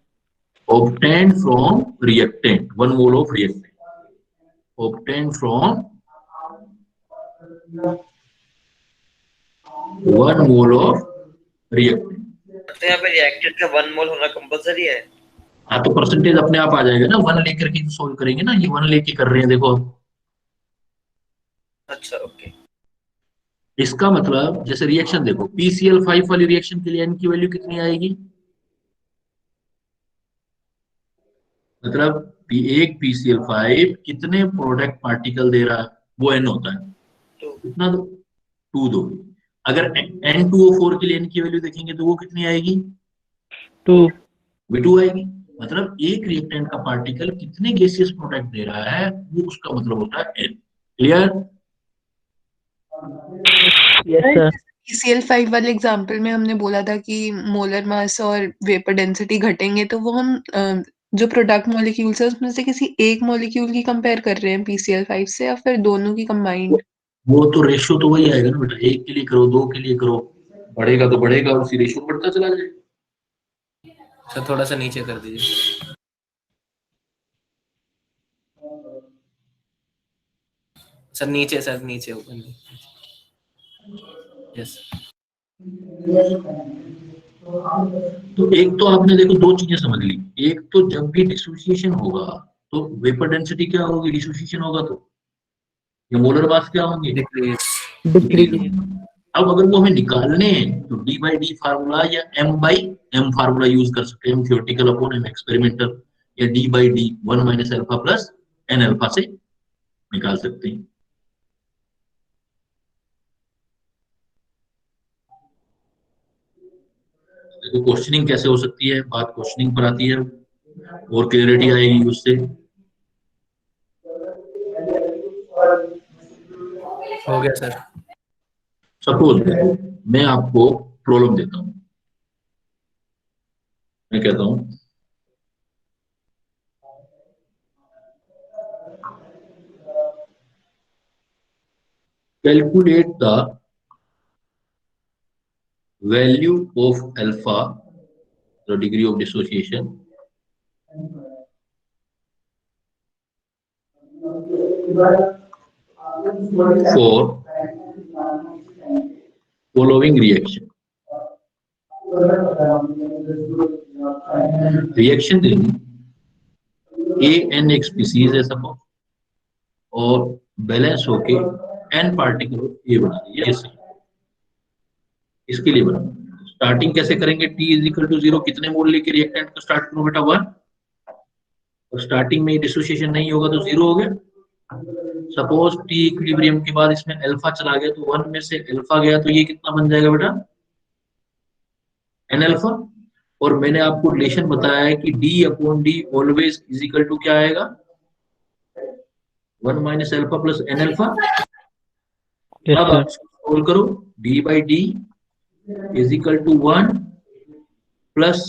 obtained from reactant, 1 mole of reactant, obtained from 1 mole of reactant। तो यहाँ पे रिएक्टेंट का 1 मोल होना कंपलसरी है? हाँ, तो परसेंटेज अपने आप आ जाएगा ना, 1 लेकर के सोल्व करेंगे ना, ये 1 लेके कर रहे हैं देखो अब। अच्छा ओके। इसका मतलब जैसे रिएक्शन देखो, PCl5 वाली रिएक्शन के लिए n की वैल्यू कितनी आएगी, मतलब एक PCl5 कितने प्रोडक्ट पार्टिकल दे रहा है, वो n होता है, कितना 2 दो। अगर N2O4 के लिए n की वैल्यू देखेंगे तो वो कितनी आएगी, 2 V2 आएगी। मतलब एक रिएक्टेंट का पार्टिकल कितने गैसियस प्रोडक्ट दे रहा है, वो उसका मतलब होता है n। Clear? Yes sir. PCl5 वाले एग्जांपल में हमने बोला था कि मोलर मास और वेपर डेंसिटी घटेंगे, तो वो हम जो प्रोडक्ट मॉलिक्यूल्स है उसमें से किसी एक मॉलिक्यूल की कंपेयर कर रहे हैं PCl5 से, या फिर दोनों की कंबाइंड? वो तो रेशियो तो वही आएगा ना बेटा, एक के लिए करो, 2 के लिए करो, बढ़ेगा तो बढ़ेगा, उसी रेशियो बढ़ता चला जाएगा। सर थोड़ा सा नीचे कर दीजिए सर, नीचे सर, नीचे ऊपर, यस। तो एक तो आपने देखो 2 चीजें समझ ली, एक तो जब भी डिसोसिएशन होगा तो वेपर डेंसिटी क्या होगी, डिसोसिएशन होगा तो ये मोलर मास क्या होंगे, डिक्रीज। अब अगर वो हमें निकालने हैं तो डी बाई डी फार्मूला या M by M formula use कर सकते हैं, M theoretical upon M experimental, या D by D 1 minus alpha plus N alpha से निकाल सकते हैं। देखो क्वेश्चनिंग कैसे हो सकती है, बात क्वेश्चनिंग पर आती है और क्लियरिटी आएगी उससे। हो गया सर। सपोज मैं आपको प्रॉब्लम देता हूं, मैं कहता हूं calculate the value of alpha, the degree of dissociation for following reaction. Reaction देंगे ए एन एक स्पीसीज है सपोज, और बैलेंस होके एन पार्टिकल ए बना रही है, इसके लिए बना। स्टार्टिंग कैसे करेंगे, टी इज इक्वल टू 0, कितने मोल लेके रिएक्टेंट को स्टार्ट करो बेटा 1, और स्टार्टिंग में डिसोसिएशन नहीं होगा तो 0 हो गया। सपोज टी इक्विलिब्रियम के बाद इसमें अल्फा चला गया तो 1 में से अल्फा गया तो ये कितना बन जाएगा बेटा, एन अल्फा। और मैंने आपको रिलेशन बताया है कि D upon D always is equal to क्या आएगा, 1 minus alpha plus N alpha. अब आप सोल्व करो, D by D is equal to 1 plus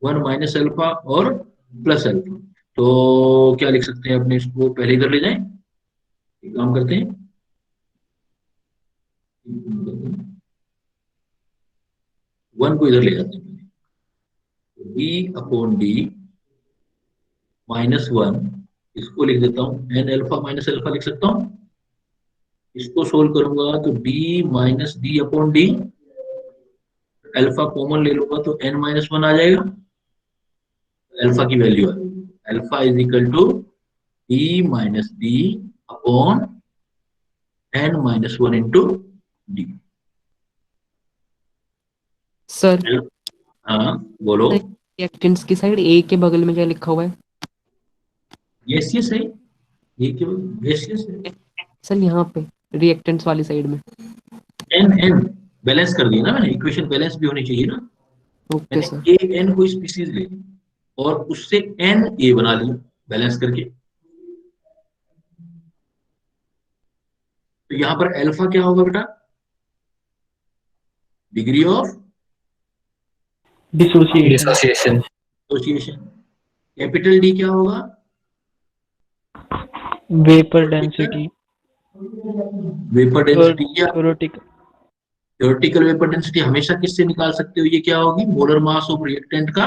1 minus alpha और प्लस अल्फा। तो क्या लिख सकते हैं अपने, इसको पहले इधर ले जाएं, एक काम करते हैं, वन को इधर ले जाते हैं, डी अपॉन डी -1, इसको लिख देता हूं एन अल्फा माइनस अल्फा लिख सकता हूं। इसको सोल्व करूंगा तो D minus D upon D, alpha common ले लूंगा तो n-1 आ जाएगा, अल्फा की वैल्यू है, alpha is equal to D minus D upon n-1 into D. Sir हाँ बोलो। रिएक्टेंट्स की साइड ए के बगल में क्या लिखा हुआ है? गैसियस है ये, क्यों गैसियस है सर यहाँ पे रिएक्टेंट्स वाली साइड में n बैलेंस कर दिया ना मैंने, इक्वेशन बैलेंस भी होनी चाहिए ना। Okay sir. ए एन कोई स्पीसीज ले और उससे एन ए बना लिया बैलेंस करके, तो यहां पर अल्फा क्या होगा बेटा, degree of dissociation. Capital D क्या होगा, वेपर डेंसिटी, वेपर डेंसिटी या थ्योरेटिकल वेपर डेंसिटी हमेशा किससे निकाल सकते हो, ये क्या होगी, मोलर मास ऑफ रिएक्टेंट का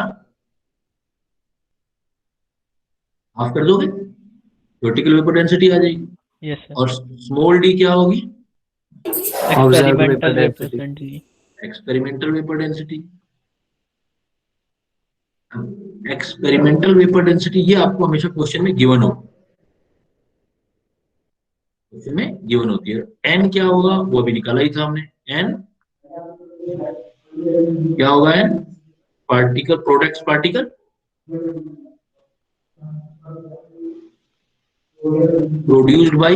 हाफ कर दोगे, थ्योरेटिकल वेपर डेंसिटी आ जाएगी। Yes sir. और स्मॉल डी क्या होगी, experimental vapour density. Experimental vapour density. Experimental vapour density ये आपको हमेशा क्वेश्चन में गिवन हो, क्वेश्चन में गिवन होती है। एन क्या होगा वो अभी निकाला ही था हमने, एन क्या होगा, n particle products particle produced by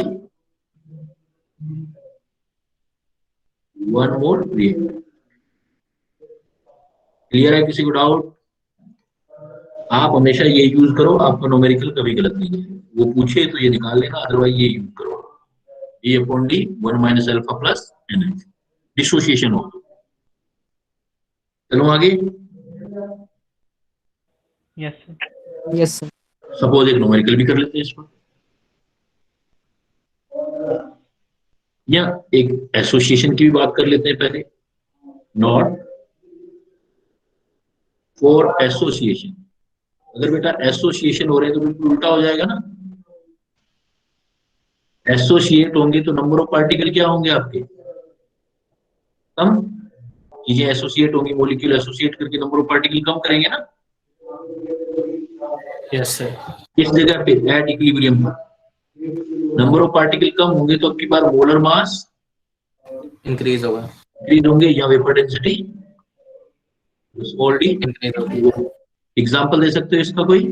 1 mole reactant. Clear है, किसी को डाउट? आप हमेशा ये यूज करो, आपका न्यूमेरिकल कभी गलत नहीं है, वो पूछे तो ये निकाल लेना, अदरवाइज ये यूज करो, A upon D 1 minus alpha plus N alpha, dissociation हो। चलो आगे। Yes sir. Yes sir. Suppose एक न्यूमेरिकल भी कर लेते हैं इसको, या एक एसोसिएशन की भी बात कर लेते हैं पहले। नॉट फॉर एसोसिएशन, अगर बेटा एसोसिएशन हो रहे हैं तो बिल्कुल उल्टा हो जाएगा ना, एसोसिएट होंगे तो नंबर ऑफ पार्टिकल क्या होंगे आपके, कम। चीजें एसोसिएट होंगी, मॉलिक्यूल एसोसिएट करके नंबर ऑफ पार्टिकल कम करेंगे ना। Yes sir. इस जगह पे एट इक्विलिब्रियम पर नंबर ऑफ पार्टिकल कम होंगे तो आपकी बार मोलर मास इंक्रीज होगा, इंक्रीज होंगे, या vapour density small D increase होगी। एग्जांपल दे सकते हो इसका कोई,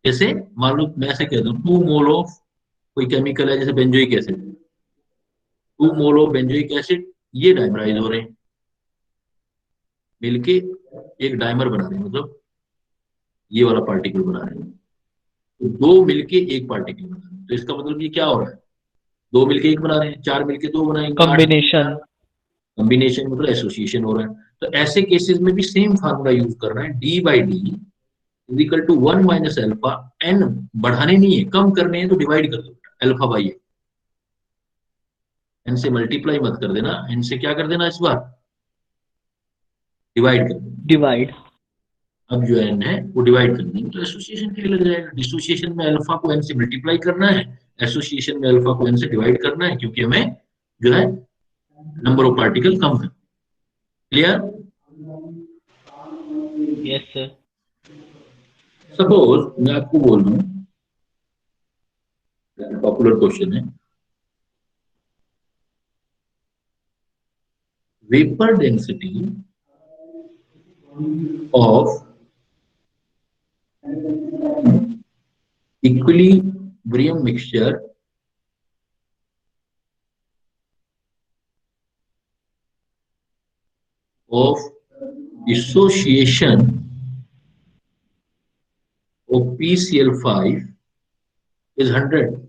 जैसे मान लो मैं ऐसे कह दूं 2 मोल ऑफ कोई केमिकल है, जैसे benzoic acid, 2 mole of benzoic acid, ये डाइमराइज हो रहे हैं, मिलके एक डाइमर बना रहे हैं, मतलब ये वाला पार्टिकल बना रहे हैं, तो 2 मिलके एक पार्टिकल बना रहे हैं। तो इसका मतलब ये क्या हो रहा है, 2 मिलके 1 बना रहे हैं, 4 मिलके 2 बनाएंगे, कॉम्बिनेशन। कॉम्बिनेशन मतलब एसोसिएशन हो रहा है। तो ऐसे केसेस में भी सेम फार्मूला यूज करना है, D by D is equal to 1 minus alpha, n बढ़ाने नहीं है, कम करने हैं तो डिवाइड कर दो अल्फा बाई एन से मल्टीप्लाई मत कर देना, एन से क्या कर देना इस बार, डिवाइड कर देना। डिवाइड। अब जो एन है वो डिवाइड कर देंगे तो एसोसिएशन के लिए लग जाएगा। डिसोसिएशन में अल्फा को एन से मल्टीप्लाई करना है, एसोसिएशन में अल्फा को एन से डिवाइड करना है, क्योंकि हमें जो है नंबर ऑफ पार्टिकल कम है। क्लियर? Yes sir. सपोज मैं आपको बोल दूं, पॉपुलर क्वेश्चन है, vapour density of equilibrium mixture of dissociation of PCl5 is 100.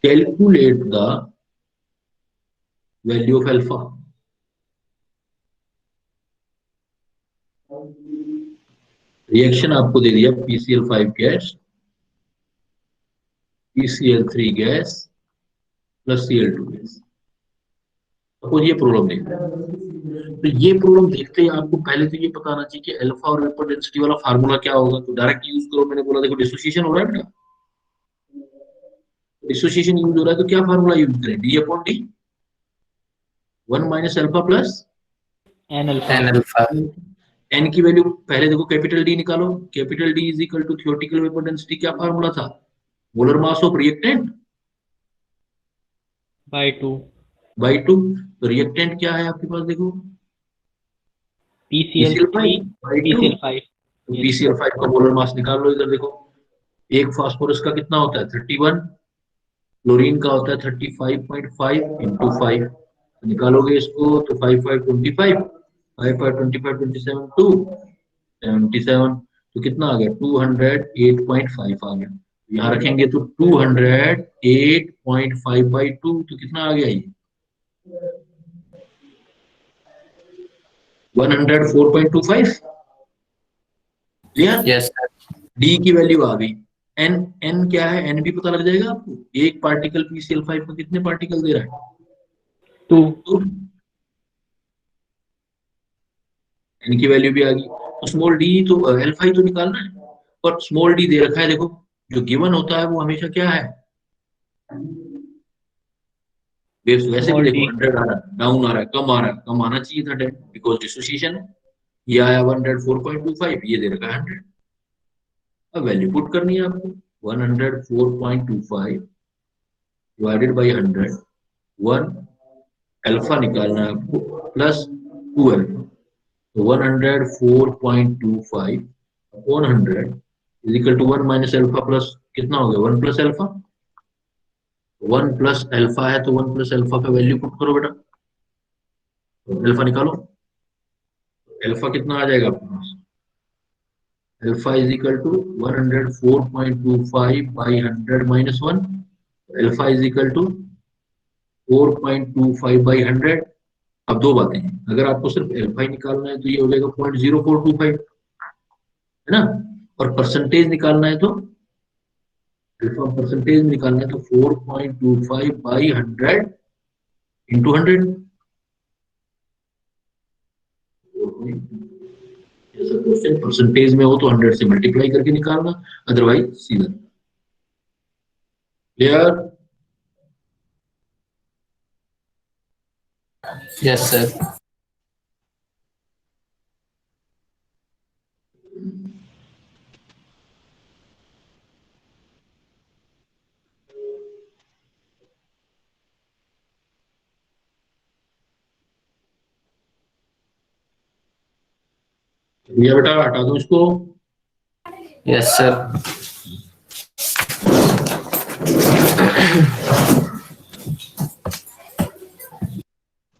Calculate the value of alpha. Reaction आपको दे दिया PCl5 gas, PCl3 gas plus Cl2 gas. Suppose ये प्रॉब्लम देखते हैं, तो ये प्रॉब्लम देखते ही आपको पहले तो ये पता आना चाहिए कि अल्फा और वेपर डेंसिटी वाला फार्मूला क्या होगा। तो डायरेक्ट यूज करो, मैंने बोला देखो डिसोसिएशन हो रहा है बेटा, डिसोसिएशन यूज हो रहा है तो क्या फार्मूला यूज करें, D upon D, 1 minus alpha plus N alpha. N alpha. N की वैल्यू पहले देखो, कैपिटल डी निकालो, capital D is equal to theoretical vapour density, क्या फार्मूला था, molar mass of reactant by 2। तो रिएक्टेंट क्या है आपके पास, देखो PCl3 PCl5। PCl5 का मोलर मास निकाल लो इधर देखो, एक फास्फोरस का कितना होता है 31, क्लोरीन का होता है 35.5 इंटू 5, निकालोगे इसको तो 5 5 25, 5 5 25 27 2 77, तो कितना आ गया 208.5 आ गया। यहाँ रखेंगे तो 208.5 बाई 2, तो कितना आ गया ये 104.25। क्लियर? Yes sir. डी की वैल्यू आ गई, एन एन क्या है, एन भी पता लग जाएगा आपको, एक पार्टिकल PCl5 का कितने पार्टिकल दे रहा है 2, एन की वैल्यू भी आ गई। तो स्मॉल डी तो अल्फा ही तो निकालना है, और स्मॉल डी दे रखा है, देखो जो गिवन होता है वो हमेशा क्या है, वैसे भी देखो 100 आ रहा है, डाउन आ रहा है, कम आ रहा है, कम आना चाहिए था 10 बिकॉज डिसोसिएशन है। ये आया 104.25, ये दे रखा है 100। अब वैल्यू पुट करनी है आपको, 104.25 डिवाइडेड बाई 100, 1 अल्फा निकालना है आपको प्लस 2 अल्फा, तो 104.25 upon 100 is equal to 1 minus alpha plus कितना हो गया 1 प्लस अल्फा, 1 प्लस अल्फा है तो 1 प्लस अल्फा का वैल्यू पुट करो बेटा, तो अल्फा निकालो, अल्फा कितना आ जाएगा आपके पास, alpha is equal to 104.25 by 100 minus 1, alpha is equal to 4.25 by 100। अब दो बातें हैं, अगर आपको सिर्फ अल्फा ही निकालना है तो ये हो जाएगा 0.0425, है ना, और परसेंटेज निकालना है तो अल्फा परसेंटेज निकालना है तो 4.25 बाई 100 इंटू 100। जैसा क्वेश्चन परसेंटेज में हो तो 100 से मल्टीप्लाई करके निकालना, अदरवाइज सीधा। क्लियर? Yes sir. भैया बेटा हटा दो इसको। Yes sir.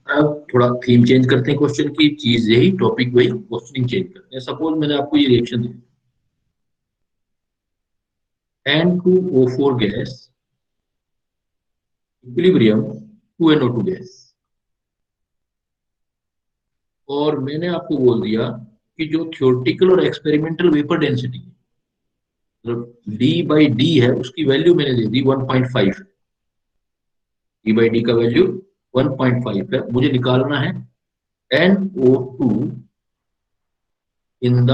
अब थोड़ा थीम चेंज करते हैं, क्वेश्चन की चीज यही, टॉपिक वही, क्वेश्चनिंग चेंज करते हैं। सपोज मैंने आपको ये रिएक्शन दी, N2O4 gas equilibrium 2NO2 gas. और मैंने आपको बोल दिया कि जो थ्योरेटिकल और एक्सपेरिमेंटल वेपर डेंसिटी मतलब डी बाई डी है उसकी वैल्यू मैंने दे दी 1.5। डी बाई डी का वैल्यू 1.5 है। मुझे निकालना है NO2 in the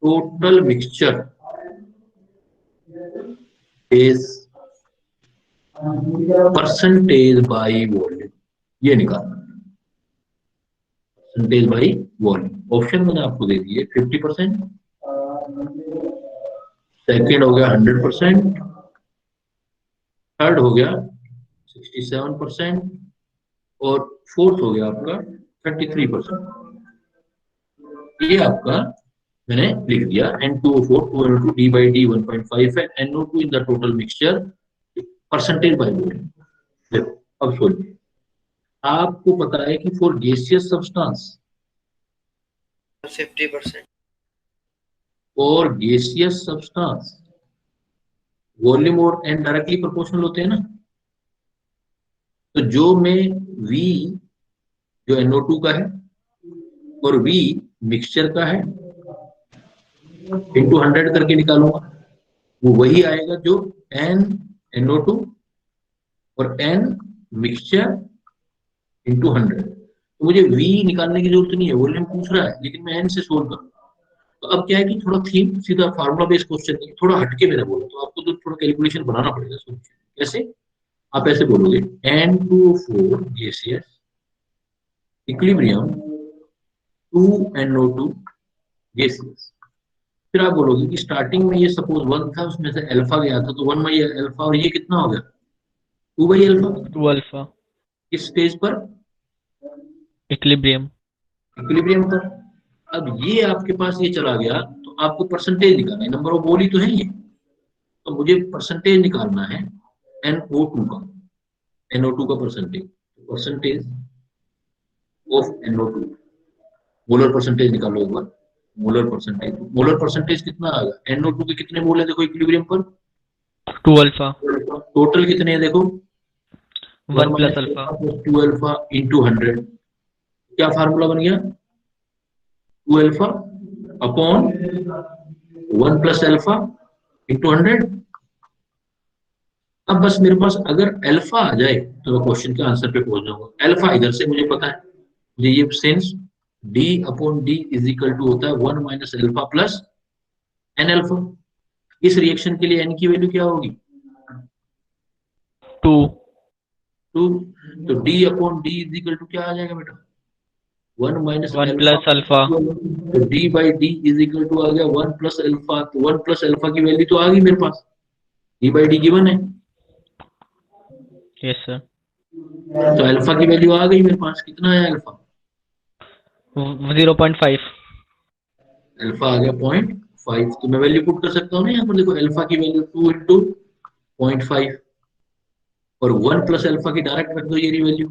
total mixture is percentage by volume, ये निकालना परसेंटेज बाई वॉल्यूम। ऑप्शन मैंने आपको दे दिए 50%, सेकेंड हो गया 100%, थर्ड हो गया 67% और फोर्थ हो गया आपका 33%। ये आपका मैंने लिख दिया N2O4 2NO2 D by D 1.5 है, NO2 in the total mixture percentage by volume. देखो अब सोचिए, आपको पता है कि फॉर गैसियस सब्सटेंस 50% और गैसियस सब्सटेंस वॉल्यूम और एन डायरेक्टली प्रोपोर्शनल होते हैं ना। तो जो मैं V जो NO2 का है और V मिक्सचर का है इंटू 100 करके निकालूंगा, वो वही आएगा जो N NO2 और N मिक्सचर इंटू 100। तो मुझे V निकालने की जरूरत नहीं है, वॉल्यूम पूछ रहा है, लेकिन मैं N से सोल्व करूँ। तो अब क्या है कि थोड़ा थीम सीधा फार्मूला बेस्ड क्वेश्चन नहीं, थोड़ा हटके मैंने बोला, तो आपको तो थोड़ा कैलकुलेशन बनाना पड़ेगा। सोचिए कैसे, आप ऐसे बोलोगे N2O4 gaseous equilibrium 2NO2 gaseous. फिर आप बोलोगे कि स्टार्टिंग में ये सपोज 1 था, उसमें से अल्फा गया था, तो 1 बाई अल्फा, और ये कितना हो गया 2 बाई अल्फा। 2 अल्फा किस स्टेज पर? इक्विलिब्रियम। इक्विलिब्रियम पर। अब ये आपके पास ये चला गया, तो आपको परसेंटेज निकालना है, नंबर ऑफ मोल ही तो है ये, तो मुझे परसेंटेज निकालना है NO2 का, NO2 का percentage of NO2। Molar percentage निकालो एक बार, मोलर परसेंटेज कितना आएगा? NO2 के कितने मोल है देखो इक्विलिब्रियम पर? 2 अल्फा। टोटल कितने हैं देखो? 1 प्लस अल्फा 2 अल्फा इंटू 100। क्या फार्मूला बन गया? 2 alpha upon 1 plus alpha into 100। अब बस मेरे पास अगर अल्फा आ जाए तो मैं क्वेश्चन के आंसर पे पहुंच जाऊंगा। अल्फा इधर से मुझे पता है, मुझे ये sense D upon D is equal to होता है 1 minus alpha plus N alpha. इस रिएक्शन के लिए N की वैल्यू क्या होगी? 2। तो D upon D is equal to क्या आ जाएगा बेटा? 1 माइनस 1 प्लस अल्फा। तो D by D is equal to आ गया 1 प्लस अल्फा। तो 1 प्लस अल्फा की वैल्यू तो आ गई मेरे पास, D बाई D गिवन है। Yes sir. तो अल्फा की वैल्यू आ गई मेरे पास, कितना है अल्फा? 0.5। अल्फा आ गया 0.5। तो मैं वैल्यू पुट कर सकता हूँ ना यहाँ पर, देखो अल्फा की वैल्यू 2 इंटू 0.5 और 1 प्लस अल्फा की डायरेक्ट रख दो ये वैल्यू।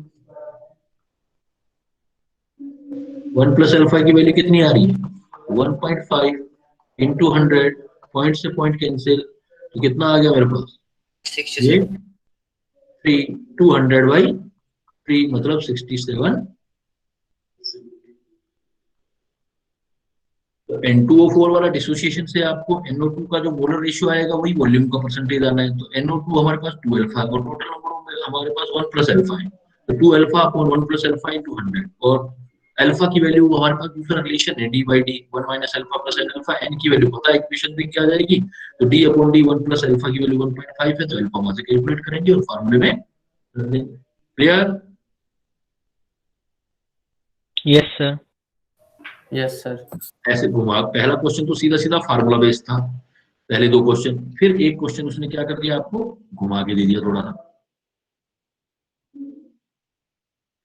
1 प्लस अल्फा की वैल्यू कितनी आ रही है? 1.5 इंटू 100, पॉइंट से पॉइंट कैंसिल, तो कितना आ गया मेरे पास? ये 3 200 बाई 3 मतलब 67। तो N2O4 वाला डिसोसिएशन से आपको NO2 का जो मोलर रेशियो आएगा वही वॉल्यूम का परसेंटेज आना है। तो NO2 हमारे पास 2 अल्फा है और टोटल नंबर हमारे पास 1 प्लस अल्फा है, तो 2 alpha upon 1 plus alpha into 100। और अल्फा की वैल्यू हमारे पास दूसरा रिलेशन है D by D 1 minus alpha plus N alpha. N की वैल्यू पता है, इक्वेशन में क्या आ जाएगी? तो D upon D 1 plus alpha की वैल्यू 1.5 है, तो अल्फा वहां से कैलकुलेट करेंगे और फार्मूले में रख देंगे। Clear? Yes sir. Yes sir. ऐसे घुमा, पहला क्वेश्चन तो सीधा सीधा फार्मूला बेस्ड था, पहले 2 क्वेश्चन। फिर एक क्वेश्चन उसने क्या कर दिया, आपको घुमा के दे दिया थोड़ा सा।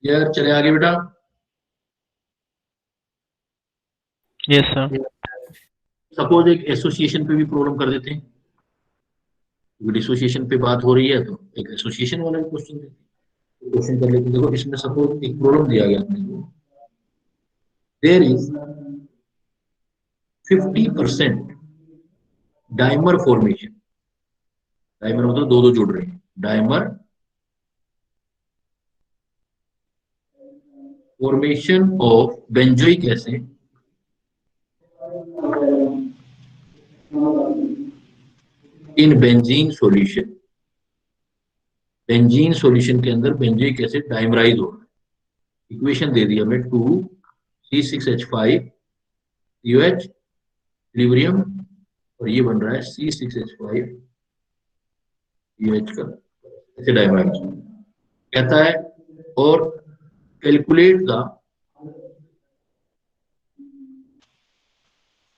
यार चले आगे बेटा। Yes sir. सपोज एक एसोसिएशन पे भी प्रॉब्लम कर देते हैं, डिसोसिएशन पे बात हो रही है तो एक एसोसिएशन वाला भी क्वेश्चन देते हैं। क्वेश्चन कर लेते हैं। देखो इसमें सपोज एक प्रॉब्लम दिया गया अपने को, there is 50% dimer formation, dimer मतलब दो दो जुड़ रहे हैं, dimer formation of benzoic acid in benzene solution, benzene solution के अंदर बेंजोइक एसिड डाइमराइज हो रहा है। इक्वेशन दे दिया हमें 2C6H5 COH इक्विलिब्रियम, और ये बन रहा है C6H5 COH का ऐसे डाइमराइज कहता है। और कैलकुलेट द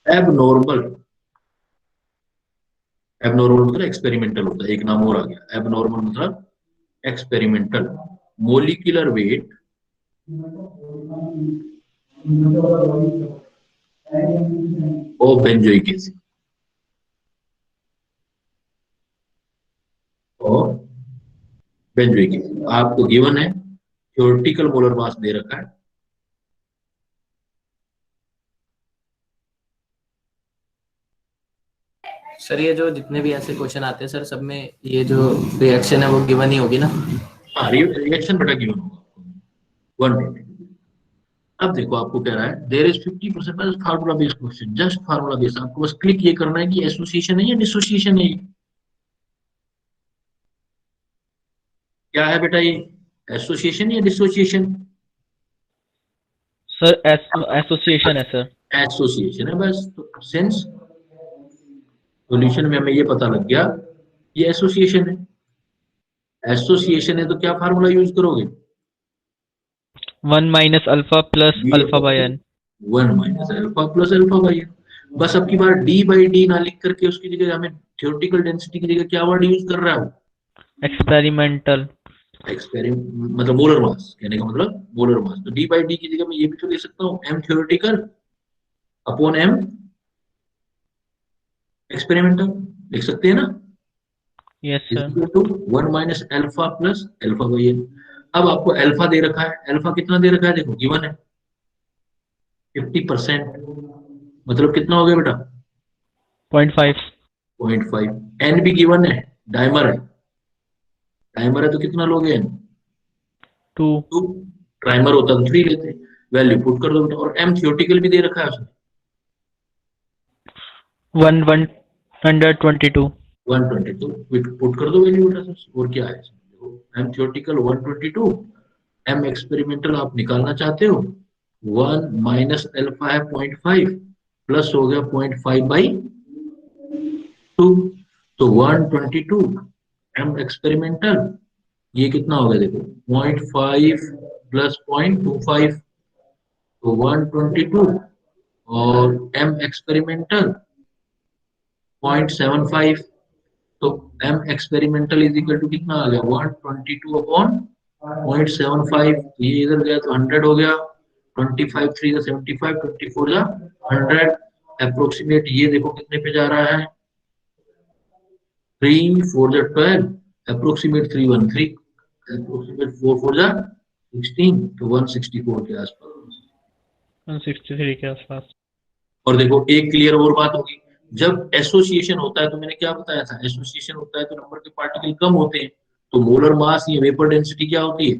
एबनॉर्मल, एबनॉर्मल मतलब एक्सपेरिमेंटल होता है, एक नाम और आ गया, एबनॉर्मल मतलब experimental molecular weight of benzoic acid और बेंजोइक एसिड आपको गिवन है, थ्योरेटिकल मोलर मास दे रखा है। सर ये जो जितने भी ऐसे क्वेश्चन आते हैं सर, सब में ये जो रिएक्शन है वो गिवन ही होगी ना? हाँ, रिएक्शन बेटा गिवन होगा आपको 120। अब देखो आपको कह रहा है there is 50% formula based question, just formula based, आपको बस क्लिक ये करना है कि एसोसिएशन है या डिसोसिएशन है। क्या है बेटा ये, एसोसिएशन या डिसोसिएशन? सर एसोसिएशन है सर। एसोसिएशन है बस। तो सिंस सॉल्यूशन में हमें ये पता लग गया ये एसोसिएशन है, एसोसिएशन है तो क्या फार्मूला यूज करोगे? 1 minus alpha plus alpha by n. 1 minus alpha plus alpha by n. बस अब की बार डी बाई डी ना लिख करके उसकी जगह हमें थ्योरेटिकल डेंसिटी की जगह क्या वर्ड यूज कर रहा है? एक्सपेरिमेंटल। एक्सपेरिमेंट मतलब मोलर मास, कहने का मतलब मोलर मास। तो डी बाई डी की जगह मैं ये भी तो ले सकता हूँ M theoretical upon M experimental, लिख सकते हैं ना? Yes sir. Equal to 1 minus alpha plus alpha by n. अब आपको अल्फा दे रखा है, अल्फा कितना दे रखा है देखो, गिवन है 50%, मतलब कितना हो गया बेटा? 0.5। 0.5। एन भी गिवन है, डायमर है, डायमर है तो कितना लोगे एन? 2। 2। ट्राइमर होता तो 3 लेते, वैल्यू पुट कर दो बेटा। और एम थियोरेटिकल भी दे रखा है उसने 122। 122, पुट कर दो वैल्यू बेटा सर। और क्या है देखो, एम थियोरेटिकल 122, एम एक्सपेरिमेंटल आप निकालना चाहते हो 1 माइनस अल्फा है 0.5 प्लस हो गया 0.5 बाई 2, तो 122 एम एक्सपेरिमेंटल, ये कितना हो गया देखो 0.5 प्लस 0.25, तो 122 और एम एक्सपेरिमेंटल 0.75, तो M experimental is equal to कितना आ गया 122 अपॉन 0.75, ये इधर गया तो 100 हो गया, 25 3 75, 24 100, अप्रोक्सीमेट ये देखो कितने पे जा रहा है 3 4 12, अप्रोक्सीमेट 313, अप्रोक्सीमेट 4 4 16, तो 164 के आसपास। 163 के आसपास। और देखो एक क्लियर और बात होगी, जब एसोसिएशन होता है तो मैंने क्या बताया था, एसोसिएशन होता है तो नंबर के पार्टिकल कम होते हैं, तो मोलर मास या वेपर डेंसिटी क्या होती है?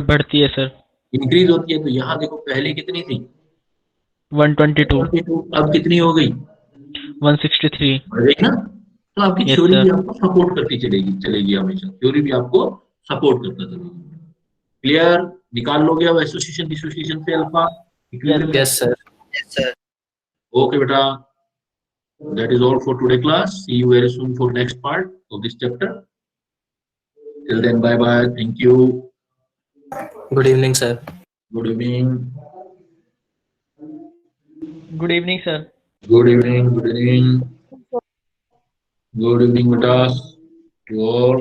बढ़ती है सर। इंक्रीज होती है। तो यहाँ देखो पहले कितनी थी 122। 22, अब कितनी हो गई? 163। बढ़ गई ना? तो आपकी यस थ्योरी भी सर। आपको सपोर्ट करती चलेगी चलेगी हमेशा, थ्योरी भी आपको सपोर्ट करता चलेगी। क्लियर? निकाल लोगे अब एसोसिएशन डिसोसिएशन से alpha yes equilibrium. Yes sir. Yes, sir. Okay बेटा, that is all for today class. See you very soon for next part of this chapter. Till then, bye bye. Thank you. Good evening sir. Good evening. Good evening sir. Good evening. Good evening. Good evening, betas. To all.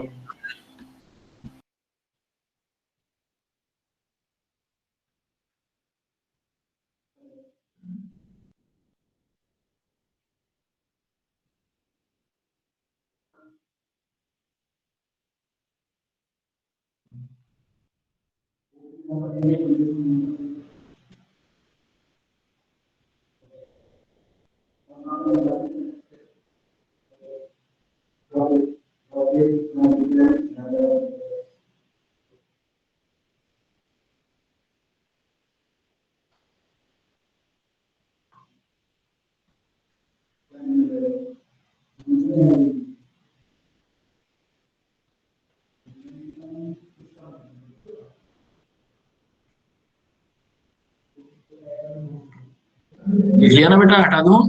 लिख लिया ना बेटा, हटा दूं?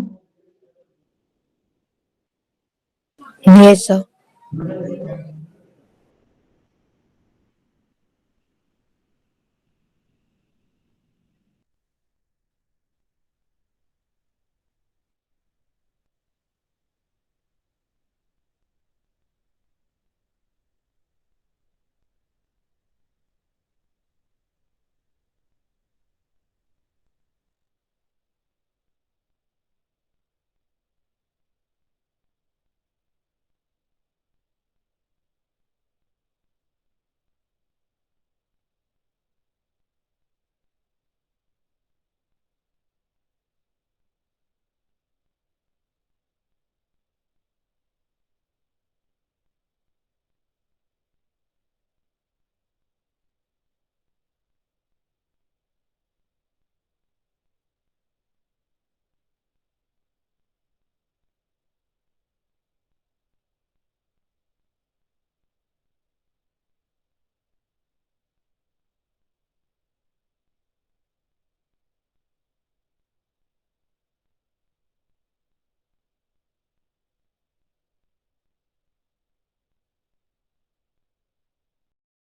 Yes, sir.